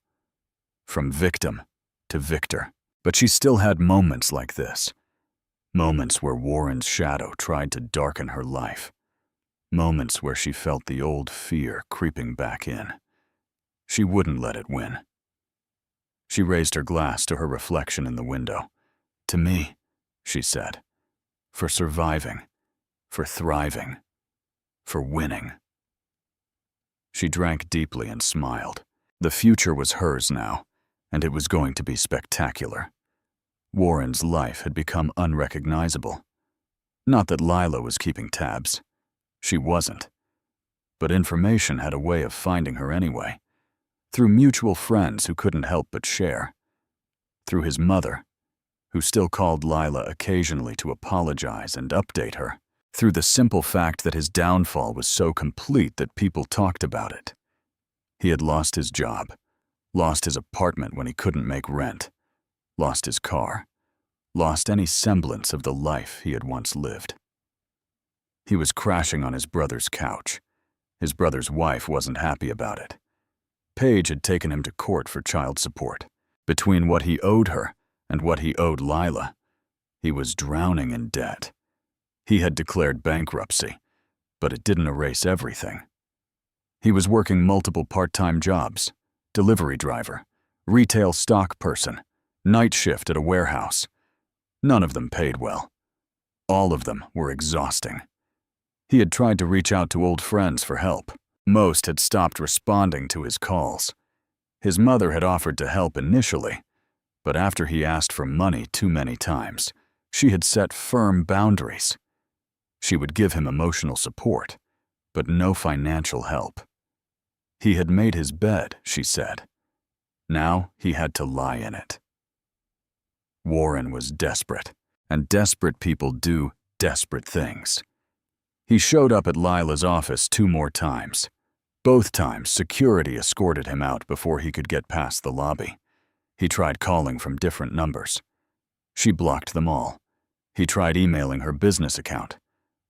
From victim to victor. But she still had moments like this. Moments where Warren's shadow tried to darken her life. Moments where she felt the old fear creeping back in. She wouldn't let it win. She raised her glass to her reflection in the window. To me, she said, for surviving, for thriving, for winning. She drank deeply and smiled. The future was hers now, and it was going to be spectacular. Warren's life had become unrecognizable. Not that Lila was keeping tabs. She wasn't. But information had a way of finding her anyway. Through mutual friends who couldn't help but share. Through his mother, who still called Lila occasionally to apologize and update her. Through the simple fact that his downfall was so complete that people talked about it. He had lost his job, lost his apartment when he couldn't make rent, lost his car, lost any semblance of the life he had once lived. He was crashing on his brother's couch. His brother's wife wasn't happy about it. Paige had taken him to court for child support. Between what he owed her and what he owed Lila, he was drowning in debt. He had declared bankruptcy, but it didn't erase everything. He was working multiple part-time jobs, delivery driver, retail stock person, night shift at a warehouse. None of them paid well. All of them were exhausting. He had tried to reach out to old friends for help. Most had stopped responding to his calls. His mother had offered to help initially, but after he asked for money too many times, she had set firm boundaries. She would give him emotional support, but no financial help. He had made his bed, she said. Now he had to lie in it. Warren was desperate, and desperate people do desperate things. He showed up at Lila's office 2 more times. Both times, security escorted him out before he could get past the lobby. He tried calling from different numbers. She blocked them all. He tried emailing her business account.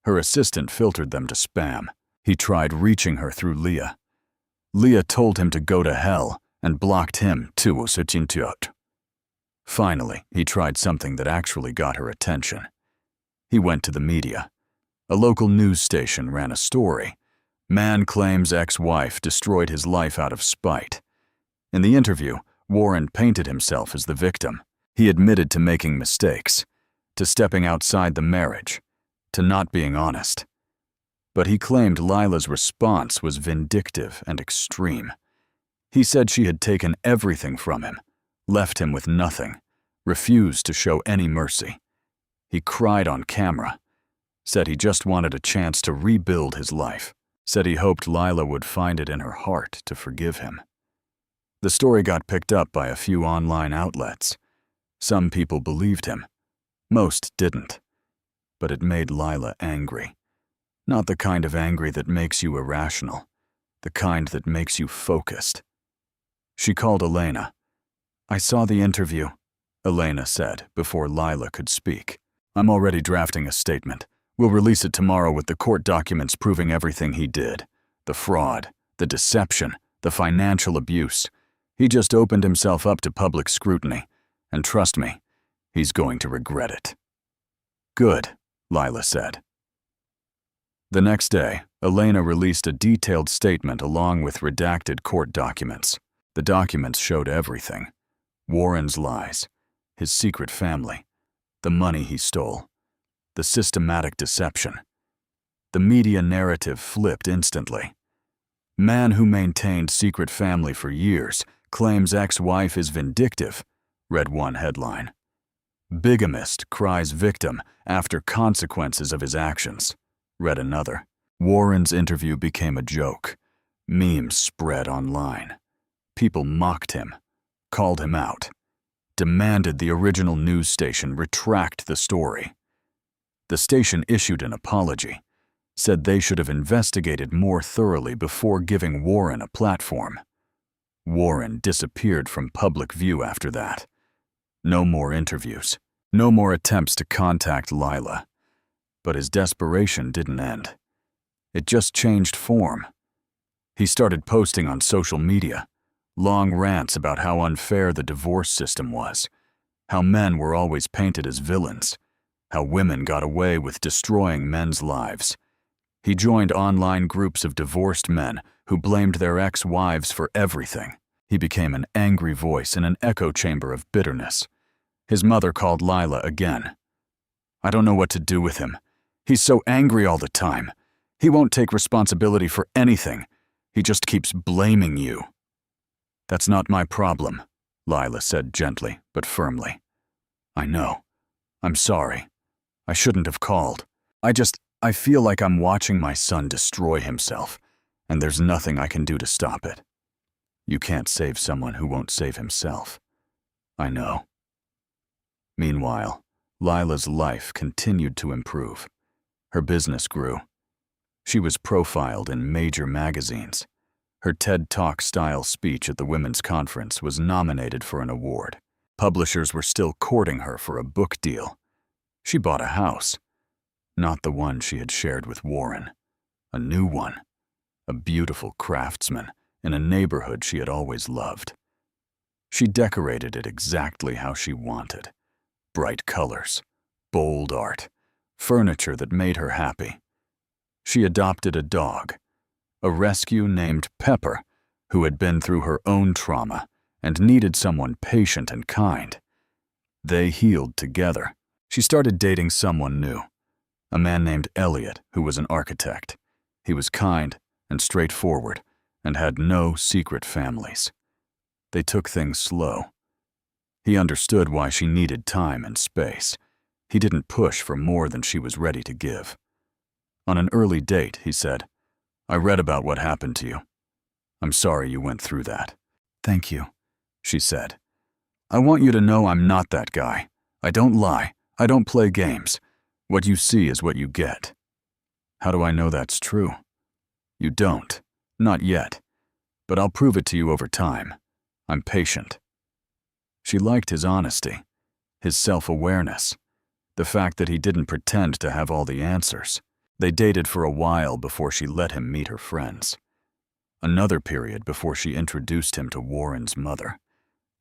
Her assistant filtered them to spam. He tried reaching her through Leah. Leah told him to go to hell and blocked him too. Finally, he tried something that actually got her attention. He went to the media. A local news station ran a story. Man claims ex-wife destroyed his life out of spite. In the interview, Warren painted himself as the victim. He admitted to making mistakes, to stepping outside the marriage, to not being honest. But he claimed Lila's response was vindictive and extreme. He said she had taken everything from him, left him with nothing, refused to show any mercy. He cried on camera, said he just wanted a chance to rebuild his life, said he hoped Lila would find it in her heart to forgive him. The story got picked up by a few online outlets. Some people believed him. Most didn't. But it made Lila angry. Not the kind of angry that makes you irrational, the kind that makes you focused. She called Elena. "I saw the interview," Elena said before Lila could speak. "I'm already drafting a statement. We'll release it tomorrow with the court documents proving everything he did. The fraud, the deception, the financial abuse. He just opened himself up to public scrutiny. And trust me, he's going to regret it." "Good," Lila said. The next day, Elena released a detailed statement along with redacted court documents. The documents showed everything. Warren's lies, his secret family, the money he stole, the systematic deception. The media narrative flipped instantly. "Man who maintained secret family for years claims ex-wife is vindictive," read one headline. "Bigamist cries victim after consequences of his actions," read another. Warren's interview became a joke. Memes spread online. People mocked him, called him out. demanded the original news station retract the story. The station issued an apology, said they should have investigated more thoroughly before giving Warren a platform. Warren disappeared from public view after that. No more interviews, no more attempts to contact Lila. But his desperation didn't end. It just changed form. He started posting on social media, long rants about how unfair the divorce system was, how men were always painted as villains, how women got away with destroying men's lives. He joined online groups of divorced men who blamed their ex-wives for everything. He became an angry voice in an echo chamber of bitterness. His mother called Lila again. "I don't know what to do with him. He's so angry all the time. He won't take responsibility for anything. He just keeps blaming you." "That's not my problem," Lila said gently but firmly. "I know. I'm sorry. I shouldn't have called. I feel like I'm watching my son destroy himself, and there's nothing I can do to stop it." "You can't save someone who won't save himself." "I know." Meanwhile, Lila's life continued to improve. Her business grew. She was profiled in major magazines. Her TED Talk-style speech at the women's conference was nominated for an award. Publishers were still courting her for a book deal. She bought a house. Not the one she had shared with Warren. A new one. A beautiful craftsman in a neighborhood she had always loved. She decorated it exactly how she wanted. Bright colors, bold art, furniture that made her happy. She adopted a dog, a rescue named Pepper, who had been through her own trauma and needed someone patient and kind. They healed together. She started dating someone new, a man named Elliot who was an architect. He was kind and straightforward and had no secret families. They took things slow. He understood why she needed time and space. He didn't push for more than she was ready to give. On an early date, he said, "I read about what happened to you. I'm sorry you went through that." "Thank you," she said. "I want you to know I'm not that guy. I don't lie. I don't play games. What you see is what you get." "How do I know that's true?" "You don't. Not yet. But I'll prove it to you over time. I'm patient." She liked his honesty, his self-awareness, the fact that he didn't pretend to have all the answers. They dated for a while before she let him meet her friends. Another period before she introduced him to Warren's mother,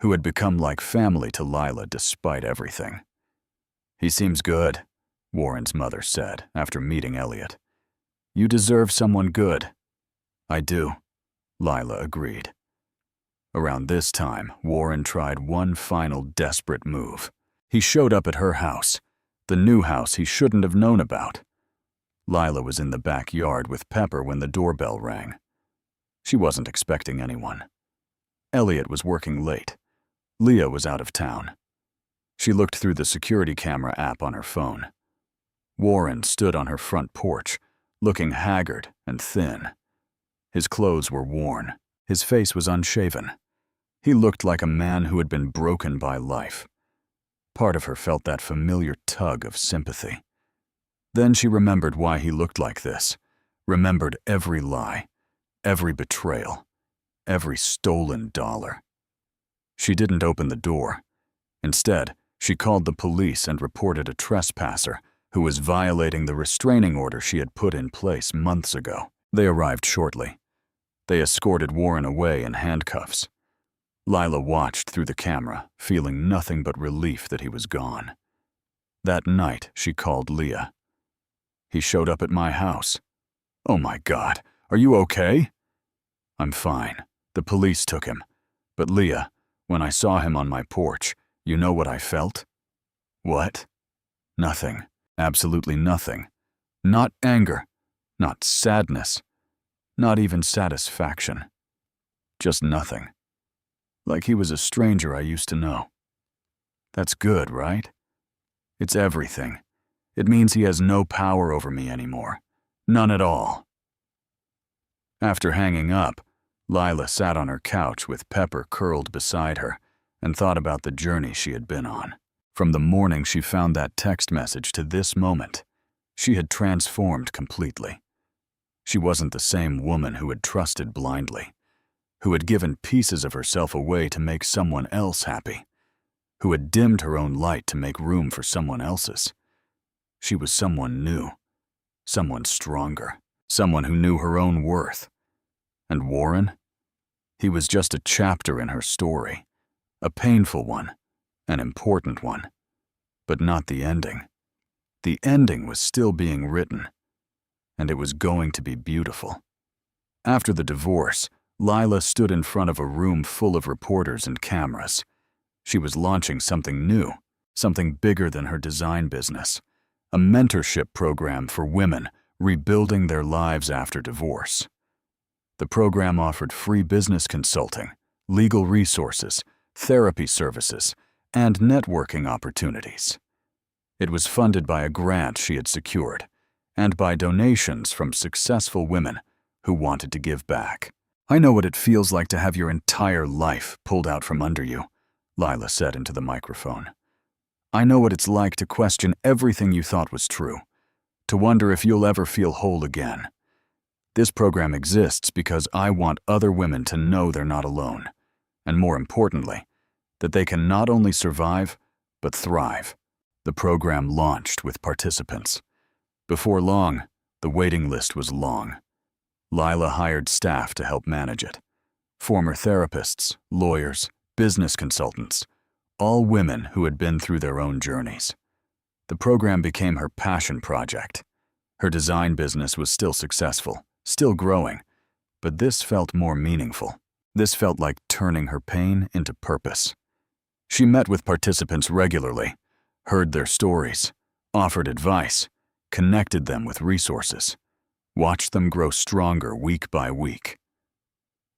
who had become like family to Lila despite everything. "He seems good," Warren's mother said after meeting Elliot. "You deserve someone good." "I do," Lila agreed. Around this time, Warren tried one final desperate move. He showed up at her house, the new house he shouldn't have known about. Lila was in the backyard with Pepper when the doorbell rang. She wasn't expecting anyone. Elliot was working late. Leah was out of town. She looked through the security camera app on her phone. Warren stood on her front porch, looking haggard and thin. His clothes were worn. His face was unshaven. He looked like a man who had been broken by life. Part of her felt that familiar tug of sympathy. Then she remembered why he looked like this, remembered every lie, every betrayal, every stolen dollar. She didn't open the door. Instead, she called the police and reported a trespasser who was violating the restraining order she had put in place months ago. They arrived shortly. They escorted Warren away in handcuffs. Lila watched through the camera, feeling nothing but relief that he was gone. That night, she called Leah. "He showed up at my house." "Oh my God, are you okay?" "I'm fine. The police took him. But Leah, when I saw him on my porch, you know what I felt?" "What?" "Nothing. Absolutely nothing. Not anger. Not sadness. Not even satisfaction. Just nothing. Like he was a stranger I used to know." "That's good, right?" "It's everything. It means he has no power over me anymore. None at all." After hanging up, Lila sat on her couch with Pepper curled beside her and thought about the journey she had been on. From the morning she found that text message to this moment, she had transformed completely. She wasn't the same woman who had trusted blindly, who had given pieces of herself away to make someone else happy, who had dimmed her own light to make room for someone else's. She was someone new, someone stronger, someone who knew her own worth. And Warren? He was just a chapter in her story, a painful one, an important one, but not the ending. The ending was still being written, and it was going to be beautiful. After the divorce, Lila stood in front of a room full of reporters and cameras. She was launching something new, something bigger than her design business, a mentorship program for women rebuilding their lives after divorce. The program offered free business consulting, legal resources, therapy services, and networking opportunities. It was funded by a grant she had secured and by donations from successful women who wanted to give back. "I know what it feels like to have your entire life pulled out from under you," Lila said into the microphone. "I know what it's like to question everything you thought was true, to wonder if you'll ever feel whole again. This program exists because I want other women to know they're not alone, and more importantly, that they can not only survive, but thrive." The program launched with participants. Before long, the waiting list was long. Lila hired staff to help manage it. Former therapists, lawyers, business consultants, all women who had been through their own journeys. The program became her passion project. Her design business was still successful, still growing, but this felt more meaningful. This felt like turning her pain into purpose. She met with participants regularly, heard their stories, offered advice, connected them with resources, watched them grow stronger week by week.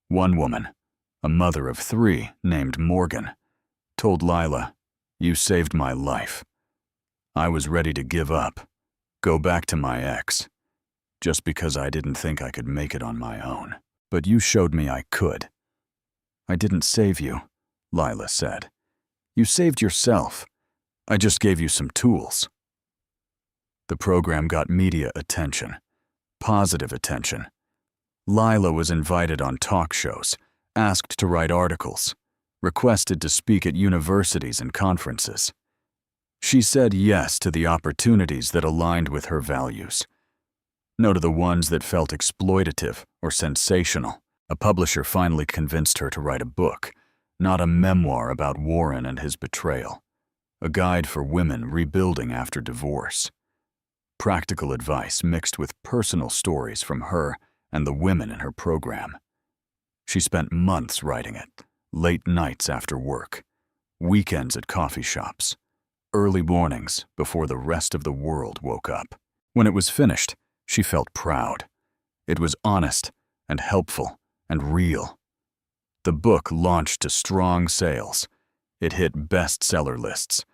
One woman, a mother of 3 named Morgan, told Lila, "You saved my life. I was ready to give up, go back to my ex, just because I didn't think I could make it on my own. But you showed me I could." "I didn't save you," Lila said. "You saved yourself. I just gave you some tools." The program got media attention, positive attention. Lila was invited on talk shows, asked to write articles, requested to speak at universities and conferences. She said yes to the opportunities that aligned with her values. No to the ones that felt exploitative or sensational. A publisher finally convinced her to write a book, not a memoir about Warren and his betrayal, a guide for women rebuilding after divorce. Practical advice mixed with personal stories from her and the women in her program. She spent months writing it, late nights after work, weekends at coffee shops, early mornings before the rest of the world woke up. When it was finished, she felt proud. It was honest and helpful and real. The book launched to strong sales. It hit bestseller lists.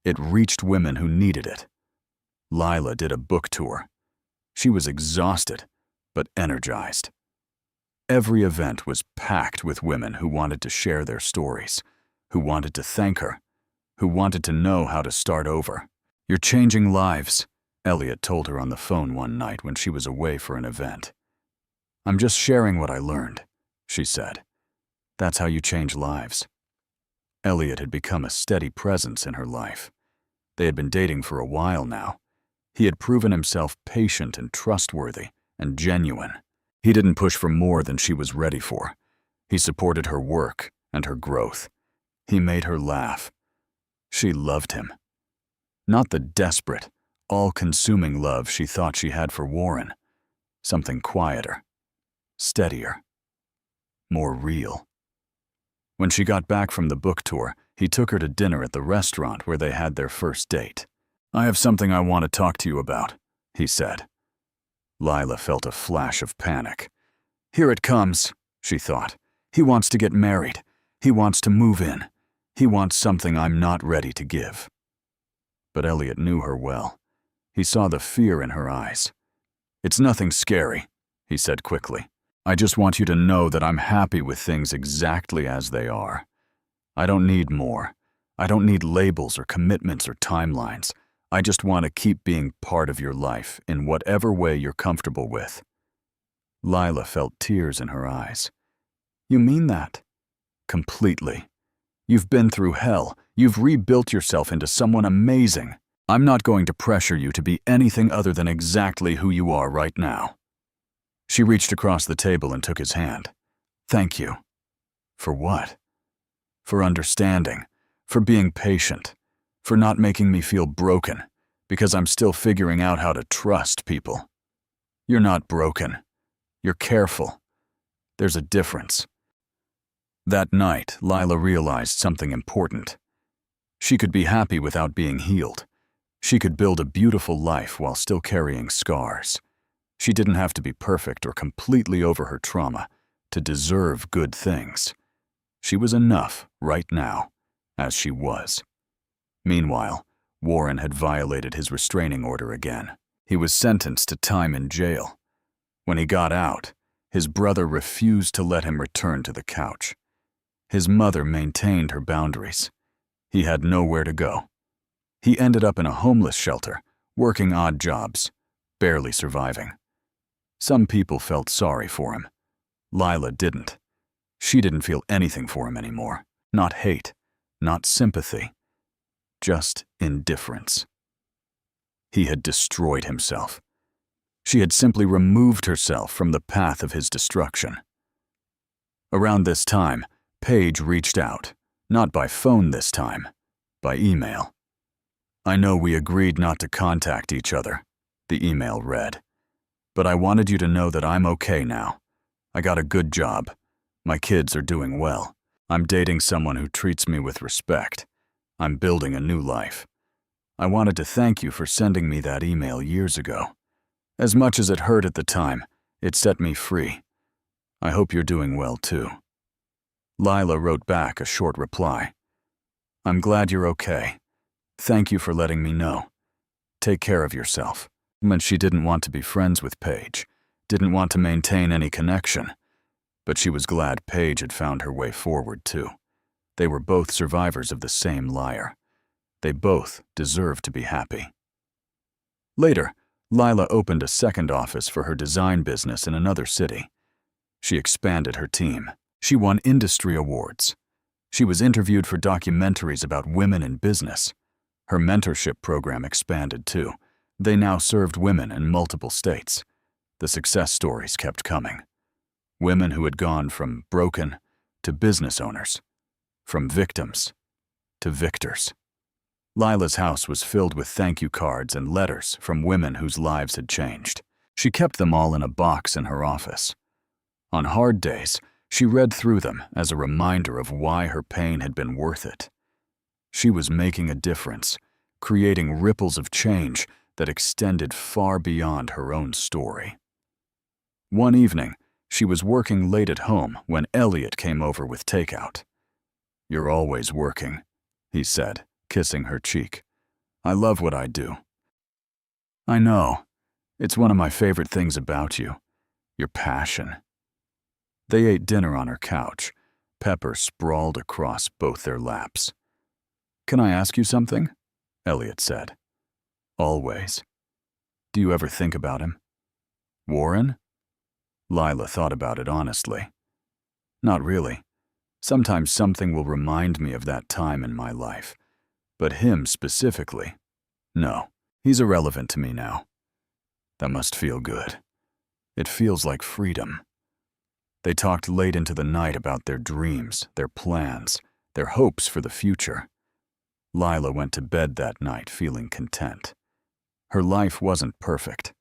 It reached women who needed it. Lila did a book tour. She was exhausted, but energized. Every event was packed with women who wanted to share their stories, who wanted to thank her, who wanted to know how to start over. "You're changing lives," Elliot told her on the phone one night when she was away for an event. "I'm just sharing what I learned," she said. "That's how you change lives." Elliot had become a steady presence in her life. They had been dating for a while now. He had proven himself patient and trustworthy and genuine. He didn't push for more than she was ready for. He supported her work and her growth. He made her laugh. She loved him. Not the desperate, all-consuming love she thought she had for Warren. Something quieter, steadier, more real. When she got back from the book tour, he took her to dinner at the restaurant where they had their first date. "I have something I want to talk to you about," he said. Lila felt a flash of panic. "Here it comes," she thought. "He wants to get married. He wants to move in. He wants something I'm not ready to give." But Elliot knew her well. He saw the fear in her eyes. "It's nothing scary," he said quickly. "I just want you to know that I'm happy with things exactly as they are. I don't need more. I don't need labels or commitments or timelines. I just want to keep being part of your life in whatever way you're comfortable with." Lila felt tears in her eyes. "You mean that?" "Completely. You've been through hell. You've rebuilt yourself into someone amazing. I'm not going to pressure you to be anything other than exactly who you are right now." She reached across the table and took his hand. "Thank you." "For what?" "For understanding, for being patient, for not making me feel broken, because I'm still figuring out how to trust people." "You're not broken. You're careful. There's a difference." That night, Lila realized something important. She could be happy without being healed. She could build a beautiful life while still carrying scars. She didn't have to be perfect or completely over her trauma to deserve good things. She was enough right now, as she was. Meanwhile, Warren had violated his restraining order again. He was sentenced to time in jail. When he got out, his brother refused to let him return to the couch. His mother maintained her boundaries. He had nowhere to go. He ended up in a homeless shelter, working odd jobs, barely surviving. Some people felt sorry for him. Lila didn't. She didn't feel anything for him anymore. Not hate, not sympathy, just indifference. He had destroyed himself. She had simply removed herself from the path of his destruction. Around this time, Paige reached out, not by phone this time, by email. "I know we agreed not to contact each other," the email read. "But I wanted you to know that I'm okay now. I got a good job. My kids are doing well. I'm dating someone who treats me with respect. I'm building a new life. I wanted to thank you for sending me that email years ago. As much as it hurt at the time, it set me free. I hope you're doing well too." Lila wrote back a short reply. "I'm glad you're okay. Thank you for letting me know. Take care of yourself." And she didn't want to be friends with Paige, didn't want to maintain any connection. But she was glad Paige had found her way forward too. They were both survivors of the same liar. They both deserved to be happy. Later, Lila opened a second office for her design business in another city. She expanded her team. She won industry awards. She was interviewed for documentaries about women in business. Her mentorship program expanded too. They now served women in multiple states. The success stories kept coming. Women who had gone from broken to business owners, from victims to victors. Lila's house was filled with thank you cards and letters from women whose lives had changed. She kept them all in a box in her office. On hard days, she read through them as a reminder of why her pain had been worth it. She was making a difference, creating ripples of change that extended far beyond her own story. One evening, she was working late at home when Elliot came over with takeout. "You're always working," he said, kissing her cheek. "I love what I do." "I know. It's one of my favorite things about you. Your passion." They ate dinner on her couch, Pepper sprawled across both their laps. "Can I ask you something?" Elliot said. "Always. Do you ever think about him?" "Warren?" Lila thought about it honestly. "Not really. Sometimes something will remind me of that time in my life. But him specifically, no. He's irrelevant to me now." "That must feel good. It feels like freedom." They talked late into the night about their dreams, their plans, their hopes for the future. Lila went to bed that night feeling content. Her life wasn't perfect.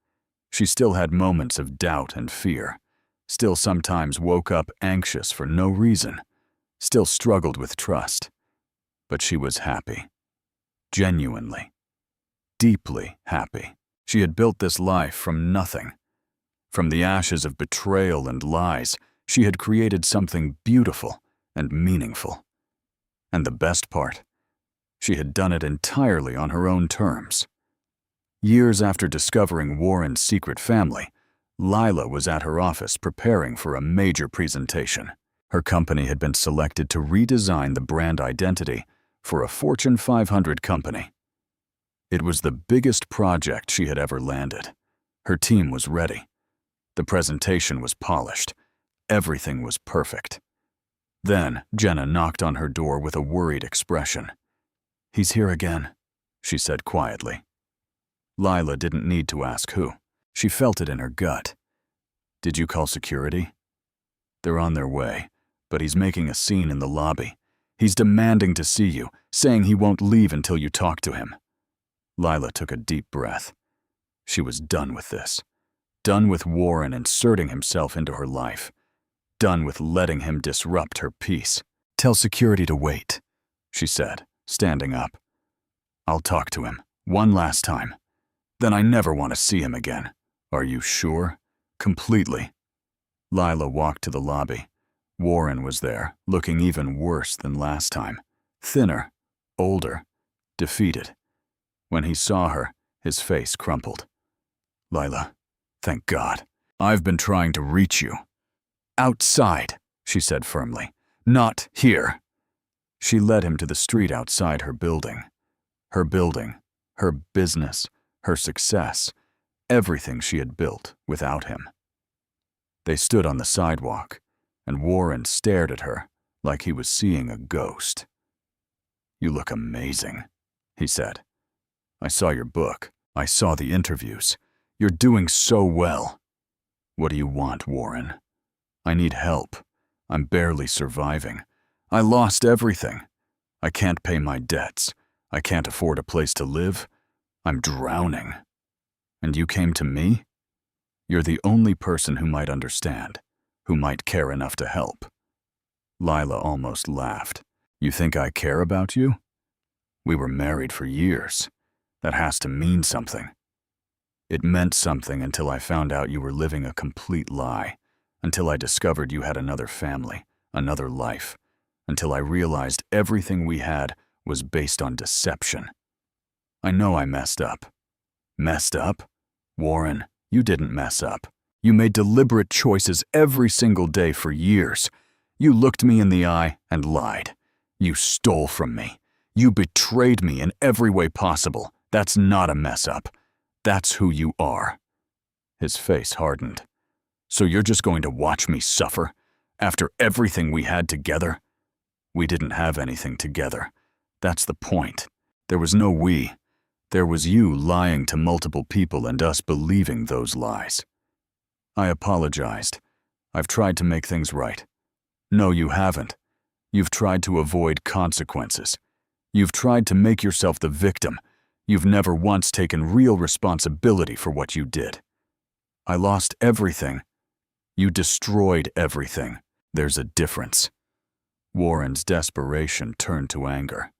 She still had moments of doubt and fear, still sometimes woke up anxious for no reason, still struggled with trust. But she was happy. Genuinely. Deeply happy. She had built this life from nothing. From the ashes of betrayal and lies, she had created something beautiful and meaningful. And the best part, she had done it entirely on her own terms. Years after discovering Warren's secret family, Lila was at her office preparing for a major presentation. Her company had been selected to redesign the brand identity for a Fortune 500 company. It was the biggest project she had ever landed. Her team was ready. The presentation was polished. Everything was perfect. Then Jenna knocked on her door with a worried expression. "He's here again," she said quietly. Lila didn't need to ask who. She felt it in her gut. "Did you call security?" "They're on their way, but he's making a scene in the lobby. He's demanding to see you, saying he won't leave until you talk to him." Lila took a deep breath. She was done with this. Done with Warren inserting himself into her life. Done with letting him disrupt her peace. "Tell security to wait," she said, standing up. "I'll talk to him, one last time. Then I never want to see him again." "Are you sure?" "Completely." Lila walked to the lobby. Warren was there, looking even worse than last time. Thinner, older, defeated. When he saw her, his face crumpled. "Lila, thank God. I've been trying to reach you." "Outside," she said firmly. "Not here." She led him to the street outside her building. Her building, her business, her success, everything she had built without him. They stood on the sidewalk, and Warren stared at her like he was seeing a ghost. "You look amazing," he said. "I saw your book. I saw the interviews. You're doing so well." "What do you want, Warren?" "I need help. I'm barely surviving. I lost everything. I can't pay my debts. I can't afford a place to live. I'm drowning. And you came to me? You're the only person who might understand, who might care enough to help." Lila almost laughed. "You think I care about you? We were married for years. That has to mean something." "It meant something until I found out you were living a complete lie, until I discovered you had another family, another life, until I realized everything we had was based on deception. I know I messed up." "Messed up? Warren, you didn't mess up. You made deliberate choices every single day for years. You looked me in the eye and lied. You stole from me. You betrayed me in every way possible. That's not a mess up. That's who you are." His face hardened. "So you're just going to watch me suffer? After everything we had together?" "We didn't have anything together. That's the point. There was no we. There was you lying to multiple people and us believing those lies." I apologized. "I've tried to make things right." "No, you haven't. You've tried to avoid consequences. You've tried to make yourself the victim. You've never once taken real responsibility for what you did." "I lost everything." "You destroyed everything. There's a difference." Warren's desperation turned to anger.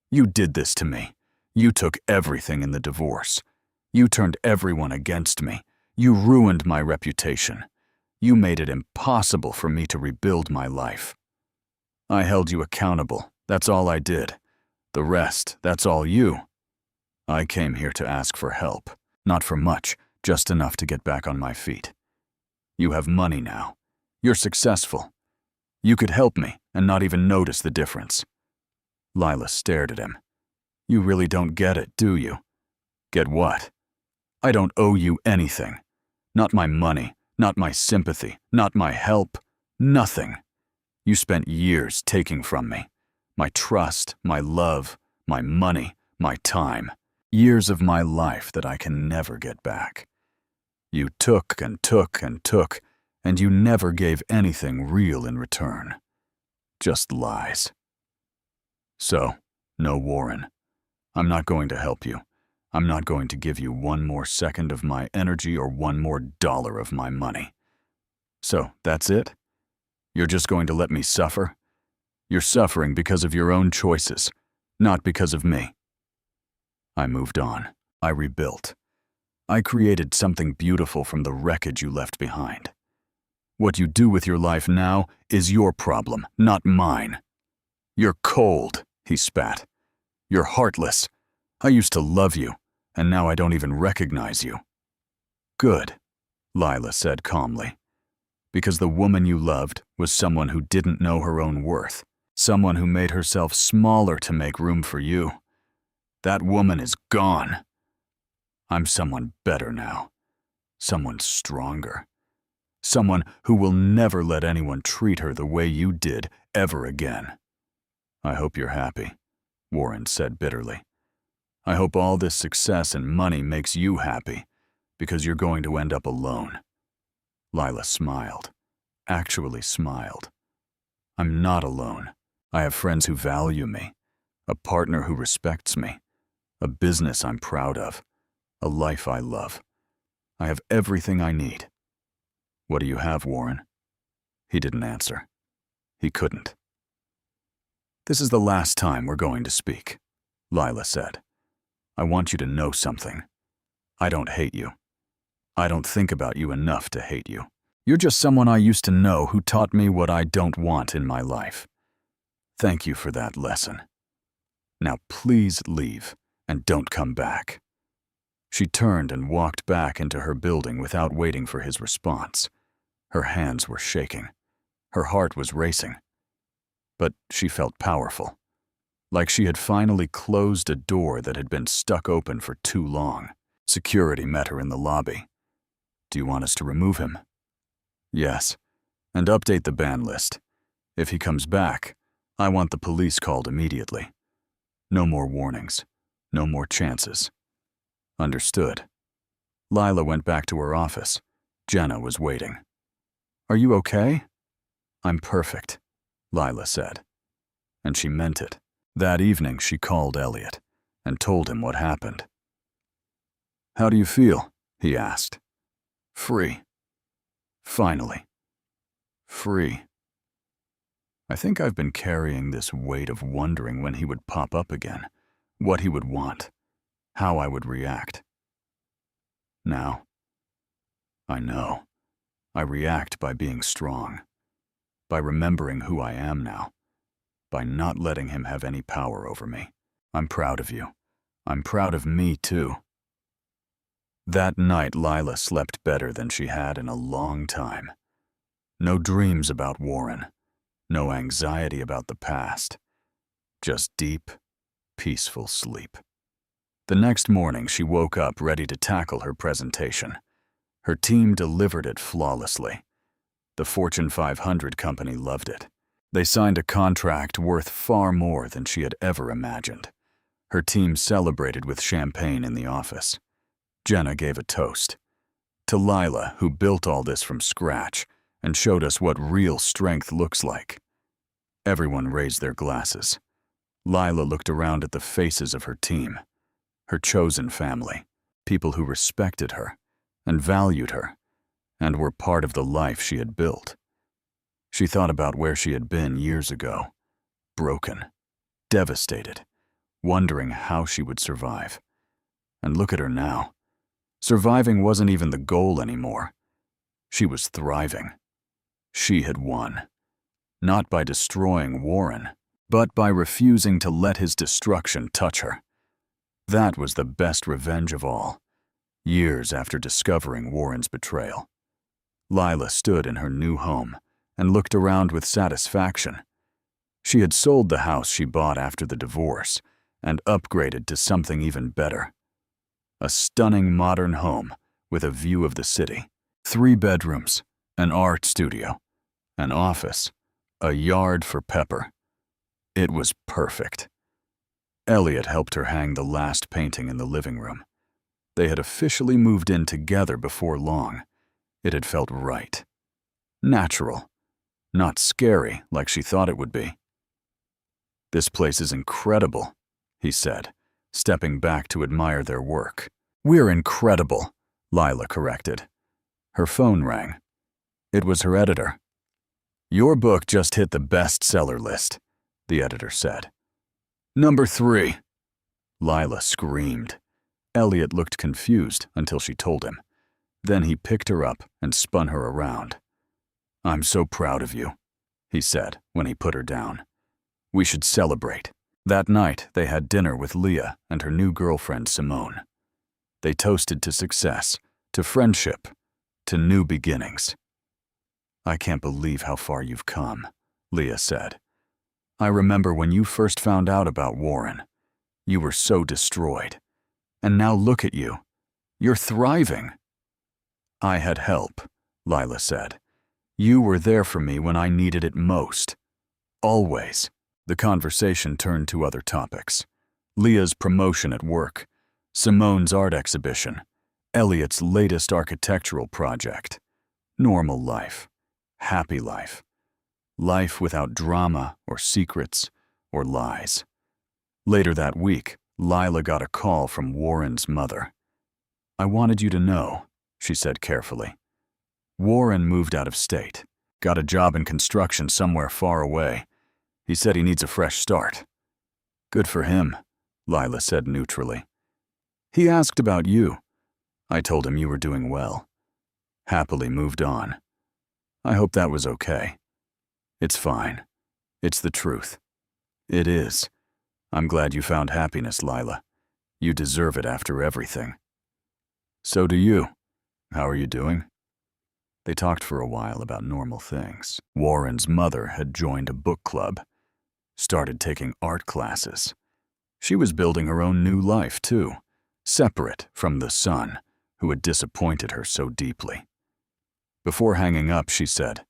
"You did this to me. You took everything in the divorce. You turned everyone against me. You ruined my reputation. You made it impossible for me to rebuild my life. I held you accountable. That's all I did. The rest, that's all you. I came here to ask for help. Not for much, just enough to get back on my feet. You have money now. You're successful. You could help me and not even notice the difference." Lila stared at him. "You really don't get it, do you?" "Get what?" "I don't owe you anything. Not my money, not my sympathy, not my help, nothing. You spent years taking from me. My trust, my love, my money, my time. Years of my life that I can never get back. You took and took and took, and you never gave anything real in return. Just lies. So, no, Warren. I'm not going to help you. I'm not going to give you one more second of my energy or one more dollar of my money. So, that's it? You're just going to let me suffer? You're suffering because of your own choices, not because of me." I moved on. I rebuilt. I created something beautiful from the wreckage you left behind. What you do with your life now is your problem, not mine. "You're cold," he spat. "You're heartless. I used to love you, and now I don't even recognize you." "Good," Lila said calmly. Because the woman you loved was someone who didn't know her own worth, someone who made herself smaller to make room for you. That woman is gone. I'm someone better now, someone stronger, someone who will never let anyone treat her the way you did ever again. I hope you're happy, Warren said bitterly. I hope all this success and money makes you happy, because you're going to end up alone. Lila smiled, actually smiled. I'm not alone. I have friends who value me, a partner who respects me, a business I'm proud of, a life I love. I have everything I need. What do you have, Warren? He didn't answer. He couldn't. This is the last time we're going to speak, Lila said. I want you to know something. I don't hate you. I don't think about you enough to hate you. You're just someone I used to know who taught me what I don't want in my life. Thank you for that lesson. Now please leave and don't come back. She turned and walked back into her building without waiting for his response. Her hands were shaking. Her heart was racing. But she felt powerful, like she had finally closed a door that had been stuck open for too long. Security met her in the lobby. Do you want us to remove him? Yes, and update the ban list. If he comes back, I want the police called immediately. No more warnings, no more chances. Understood. Lila went back to her office. Jenna was waiting. Are you okay? I'm perfect, Lila said. And she meant it. That evening she called Elliot and told him what happened. How do you feel? He asked. Free. Finally. Free. I think I've been carrying this weight of wondering when he would pop up again, what he would want, how I would react. Now, I know. I react by being strong, by remembering who I am now, by not letting him have any power over me. I'm proud of you. I'm proud of me, too. That night, Lila slept better than she had in a long time. No dreams about Warren, no anxiety about the past, just deep, peaceful sleep. The next morning, she woke up ready to tackle her presentation. Her team delivered it flawlessly. The Fortune 500 company loved it. They signed a contract worth far more than she had ever imagined. Her team celebrated with champagne in the office. Jenna gave a toast to Lila, who built all this from scratch and showed us what real strength looks like. Everyone raised their glasses. Lila looked around at the faces of her team, her chosen family, people who respected her and valued her and were part of the life she had built. She thought about where she had been years ago, broken, devastated, wondering how she would survive. And look at her now. Surviving wasn't even the goal anymore. She was thriving. She had won. Not by destroying Warren, but by refusing to let his destruction touch her. That was the best revenge of all. Years after discovering Warren's betrayal, Lila stood in her new home and looked around with satisfaction. She had sold the house she bought after the divorce and upgraded to something even better. A stunning modern home with a view of the city. 3 bedrooms, an art studio, an office, a yard for Pepper. It was perfect. Elliot helped her hang the last painting in the living room. They had officially moved in together before long. It had felt right. Natural. Not scary like she thought it would be. This place is incredible, he said, stepping back to admire their work. We're incredible, Lila corrected. Her phone rang. It was her editor. Your book just hit the bestseller list, the editor said. Number 3. Lila screamed. Elliot looked confused until she told him. Then he picked her up and spun her around. I'm so proud of you, he said when he put her down. We should celebrate. That night, they had dinner with Leah and her new girlfriend, Simone. They toasted to success, to friendship, to new beginnings. I can't believe how far you've come, Leah said. I remember when you first found out about Warren. You were so destroyed. And now look at you. You're thriving. I had help, Lila said. You were there for me when I needed it most. Always. The conversation turned to other topics. Leah's promotion at work, Simone's art exhibition, Elliot's latest architectural project. Normal life. Happy life. Life without drama or secrets or lies. Later that week, Lila got a call from Warren's mother. I wanted you to know, she said carefully. Warren moved out of state, got a job in construction somewhere far away. He said he needs a fresh start. Good for him, Lila said neutrally. He asked about you. I told him you were doing well. Happily moved on. I hope that was okay. It's fine. It's the truth. It is. I'm glad you found happiness, Lila. You deserve it after everything. So do you. How are you doing? They talked for a while about normal things. Warren's mother had joined a book club, started taking art classes. She was building her own new life, too, separate from the son who had disappointed her so deeply. Before hanging up, she said,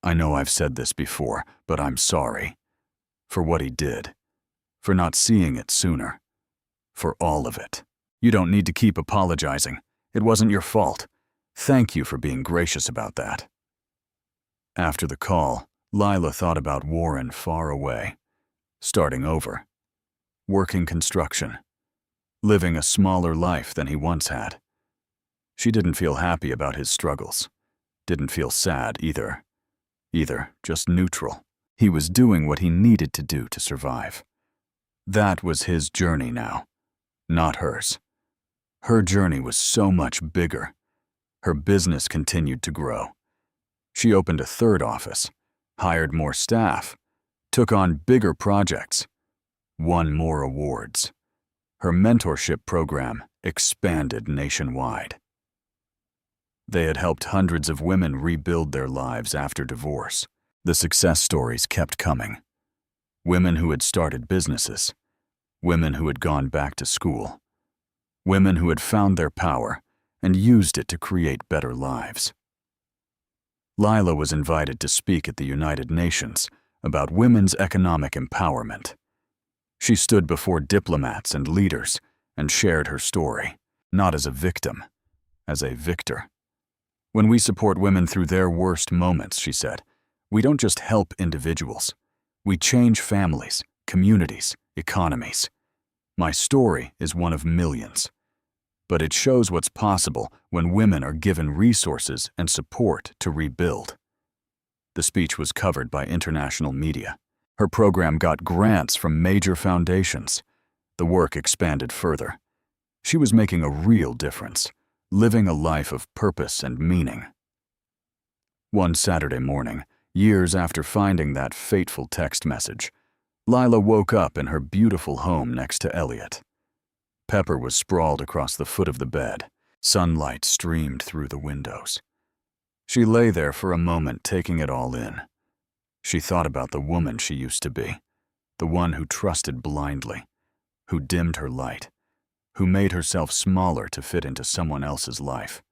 I know I've said this before, but I'm sorry. For what he did. For not seeing it sooner. For all of it. You don't need to keep apologizing. It wasn't your fault. Thank you for being gracious about that. After the call, Lila thought about Warren far away. Starting over. Working construction. Living a smaller life than he once had. She didn't feel happy about his struggles. Didn't feel sad either. Just neutral. He was doing what he needed to do to survive. That was his journey now, not hers. Her journey was so much bigger. Her business continued to grow. She opened a third office, hired more staff, took on bigger projects, won more awards. Her mentorship program expanded nationwide. They had helped hundreds of women rebuild their lives after divorce. The success stories kept coming. Women who had started businesses. Women who had gone back to school. Women who had found their power and used it to create better lives. Lila was invited to speak at the United Nations about women's economic empowerment. She stood before diplomats and leaders and shared her story, not as a victim, as a victor. When we support women through their worst moments, she said, we don't just help individuals. We change families, communities, economies. My story is one of millions. But it shows what's possible when women are given resources and support to rebuild. The speech was covered by international media. Her program got grants from major foundations. The work expanded further. She was making a real difference, living a life of purpose and meaning. One Saturday morning, years after finding that fateful text message, Lila woke up in her beautiful home next to Elliot. Pepper was sprawled across the foot of the bed. Sunlight streamed through the windows. She lay there for a moment, taking it all in. She thought about the woman she used to be, the one who trusted blindly, who dimmed her light, who made herself smaller to fit into someone else's life.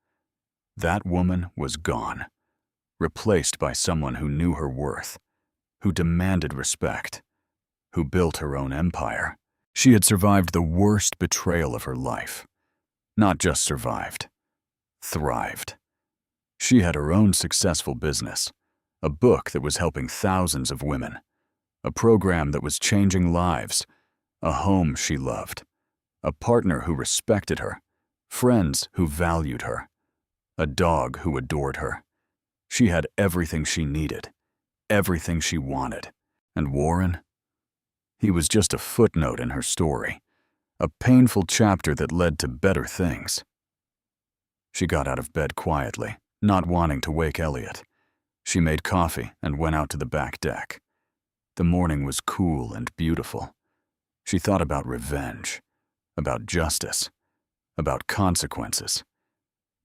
That woman was gone, replaced by someone who knew her worth, who demanded respect, who built her own empire. She had survived the worst betrayal of her life. Not just survived, thrived. She had her own successful business, a book that was helping thousands of women, a program that was changing lives, a home she loved, a partner who respected her, friends who valued her, a dog who adored her. She had everything she needed, everything she wanted. And Warren? He was just a footnote in her story, a painful chapter that led to better things. She got out of bed quietly, not wanting to wake Elliot. She made coffee and went out to the back deck. The morning was cool and beautiful. She thought about revenge, about justice, about consequences.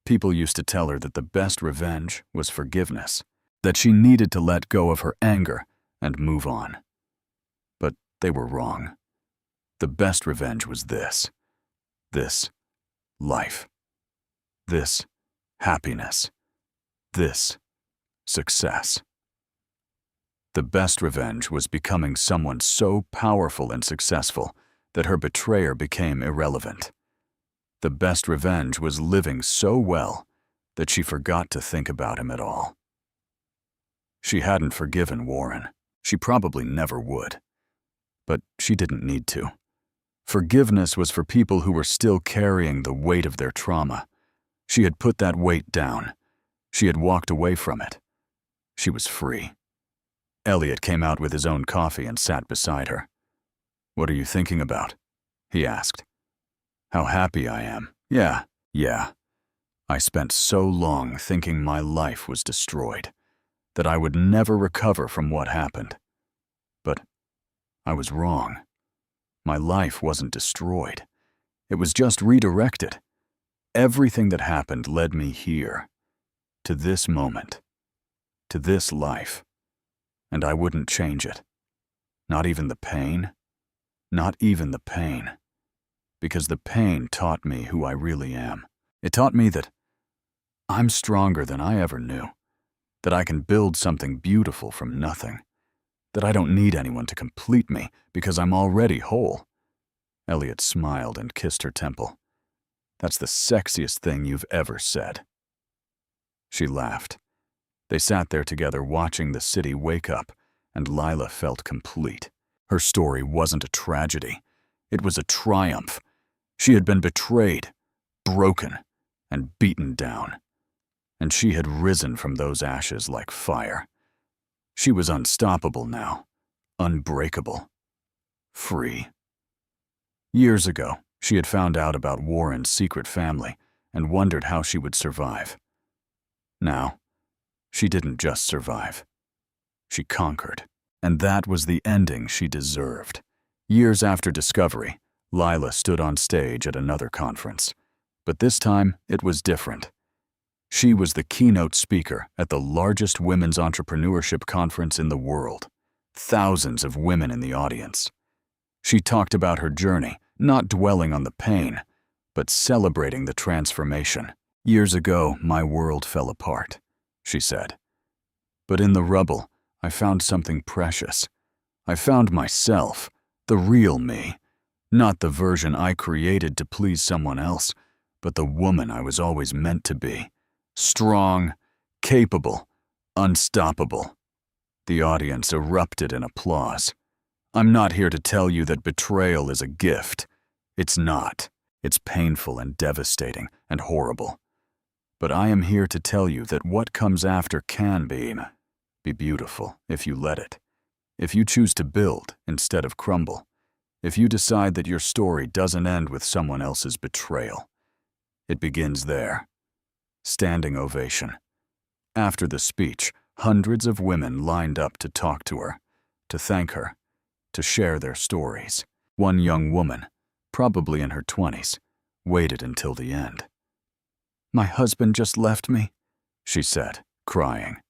People used to tell her that the best revenge was forgiveness. that she needed to let go of her anger and move on. But they were wrong. The best revenge was this. This life. This happiness. This success. The best revenge was becoming someone so powerful and successful that her betrayer became irrelevant. The best revenge was living so well that she forgot to think about him at all. She hadn't forgiven Warren. She probably never would. But she didn't need to. Forgiveness was for people who were still carrying the weight of their trauma. She had put that weight down. She had walked away from it. She was free. Elliot came out with his own coffee and sat beside her. "What are you thinking about?" he asked. "How happy I am. Yeah. I spent so long thinking my life was destroyed, that I would never recover from what happened. But I was wrong. My life wasn't destroyed. It was just redirected. Everything that happened led me here, to this moment, to this life, and I wouldn't change it. Not even the pain. Not even the pain. Because the pain taught me who I really am. It taught me that I'm stronger than I ever knew, that I can build something beautiful from nothing, that I don't need anyone to complete me because I'm already whole." Elliot smiled and kissed her temple. "That's the sexiest thing you've ever said." She laughed. They sat there together watching the city wake up, and Lila felt complete. Her story wasn't a tragedy. It was a triumph. She had been betrayed, broken, and beaten down. And she had risen from those ashes like fire. She was unstoppable now, unbreakable, free. Years ago, she had found out about Warren's secret family and wondered how she would survive. Now, she didn't just survive. She conquered. And that was the ending she deserved. Years after discovery, Lila stood on stage at another conference. But this time, it was different. She was the keynote speaker at the largest women's entrepreneurship conference in the world. Thousands of women in the audience. She talked about her journey, not dwelling on the pain, but celebrating the transformation. "Years ago, my world fell apart," she said. "But in the rubble, I found something precious. I found myself, the real me, not the version I created to please someone else, but the woman I was always meant to be. Strong, capable, unstoppable." The audience erupted in applause. "I'm not here to tell you that betrayal is a gift. It's not. It's painful and devastating and horrible. But I am here to tell you that what comes after can be beautiful if you let it. If you choose to build instead of crumble. If you decide that your story doesn't end with someone else's betrayal. It begins there." Standing ovation. After the speech, hundreds of women lined up to talk to her, to thank her, to share their stories. One young woman, probably in her 20s, waited until the end. "My husband just left me," she said, crying.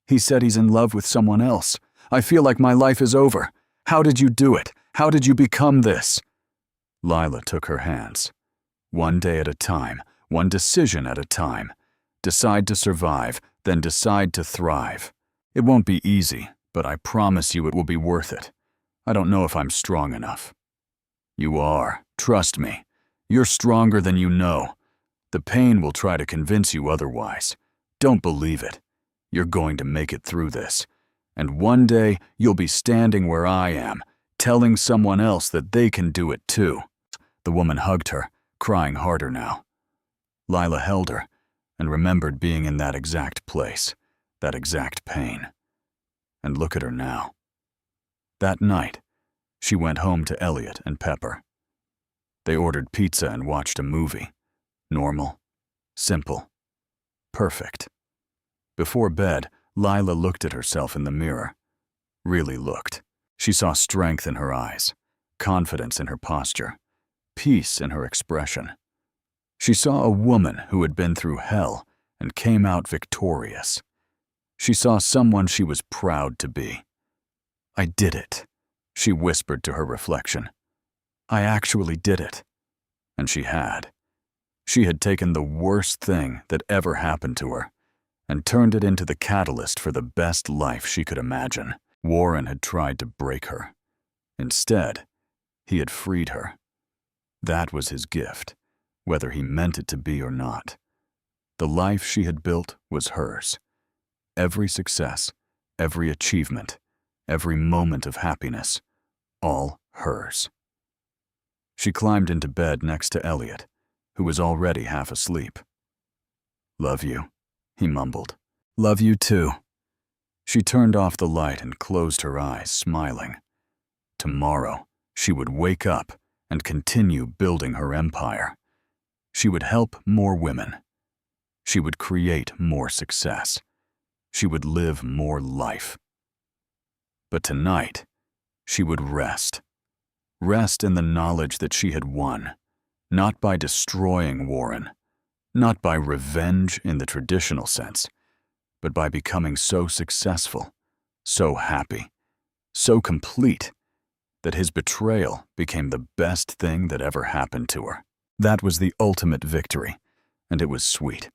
"He said he's in love with someone else. I feel like my life is over. How did you do it? How did you become this?" Lila took her hands. "One day at a time, one decision at a time. Decide to survive, then decide to thrive. It won't be easy, but I promise you it will be worth it. I don't know if I'm strong enough." "You are. Trust me. You're stronger than you know. The pain will try to convince you otherwise. Don't believe it. You're going to make it through this. And one day, you'll be standing where I am, telling someone else that they can do it too." The woman hugged her, crying harder now. Lila held her and remembered being in that exact place, that exact pain. And look at her now. That night, she went home to Elliot and Pepper. They ordered pizza and watched a movie. Normal, simple, perfect. Before bed, Lila looked at herself in the mirror. Really looked. She saw strength in her eyes, confidence in her posture, peace in her expression. She saw a woman who had been through hell and came out victorious. She saw someone she was proud to be. "I did it," she whispered to her reflection. "I actually did it." And she had. She had taken the worst thing that ever happened to her and turned it into the catalyst for the best life she could imagine. Warren had tried to break her. Instead, he had freed her. That was his gift, whether he meant it to be or not. The life she had built was hers. Every success, every achievement, every moment of happiness, all hers. She climbed into bed next to Elliot, who was already half asleep. "Love you," he mumbled. "Love you too." She turned off the light and closed her eyes, smiling. Tomorrow, she would wake up and continue building her empire. She would help more women. She would create more success. She would live more life. But tonight, she would rest. Rest in the knowledge that she had won, not by destroying Warren, not by revenge in the traditional sense, but by becoming so successful, so happy, so complete, that his betrayal became the best thing that ever happened to her. That was the ultimate victory, and it was sweet.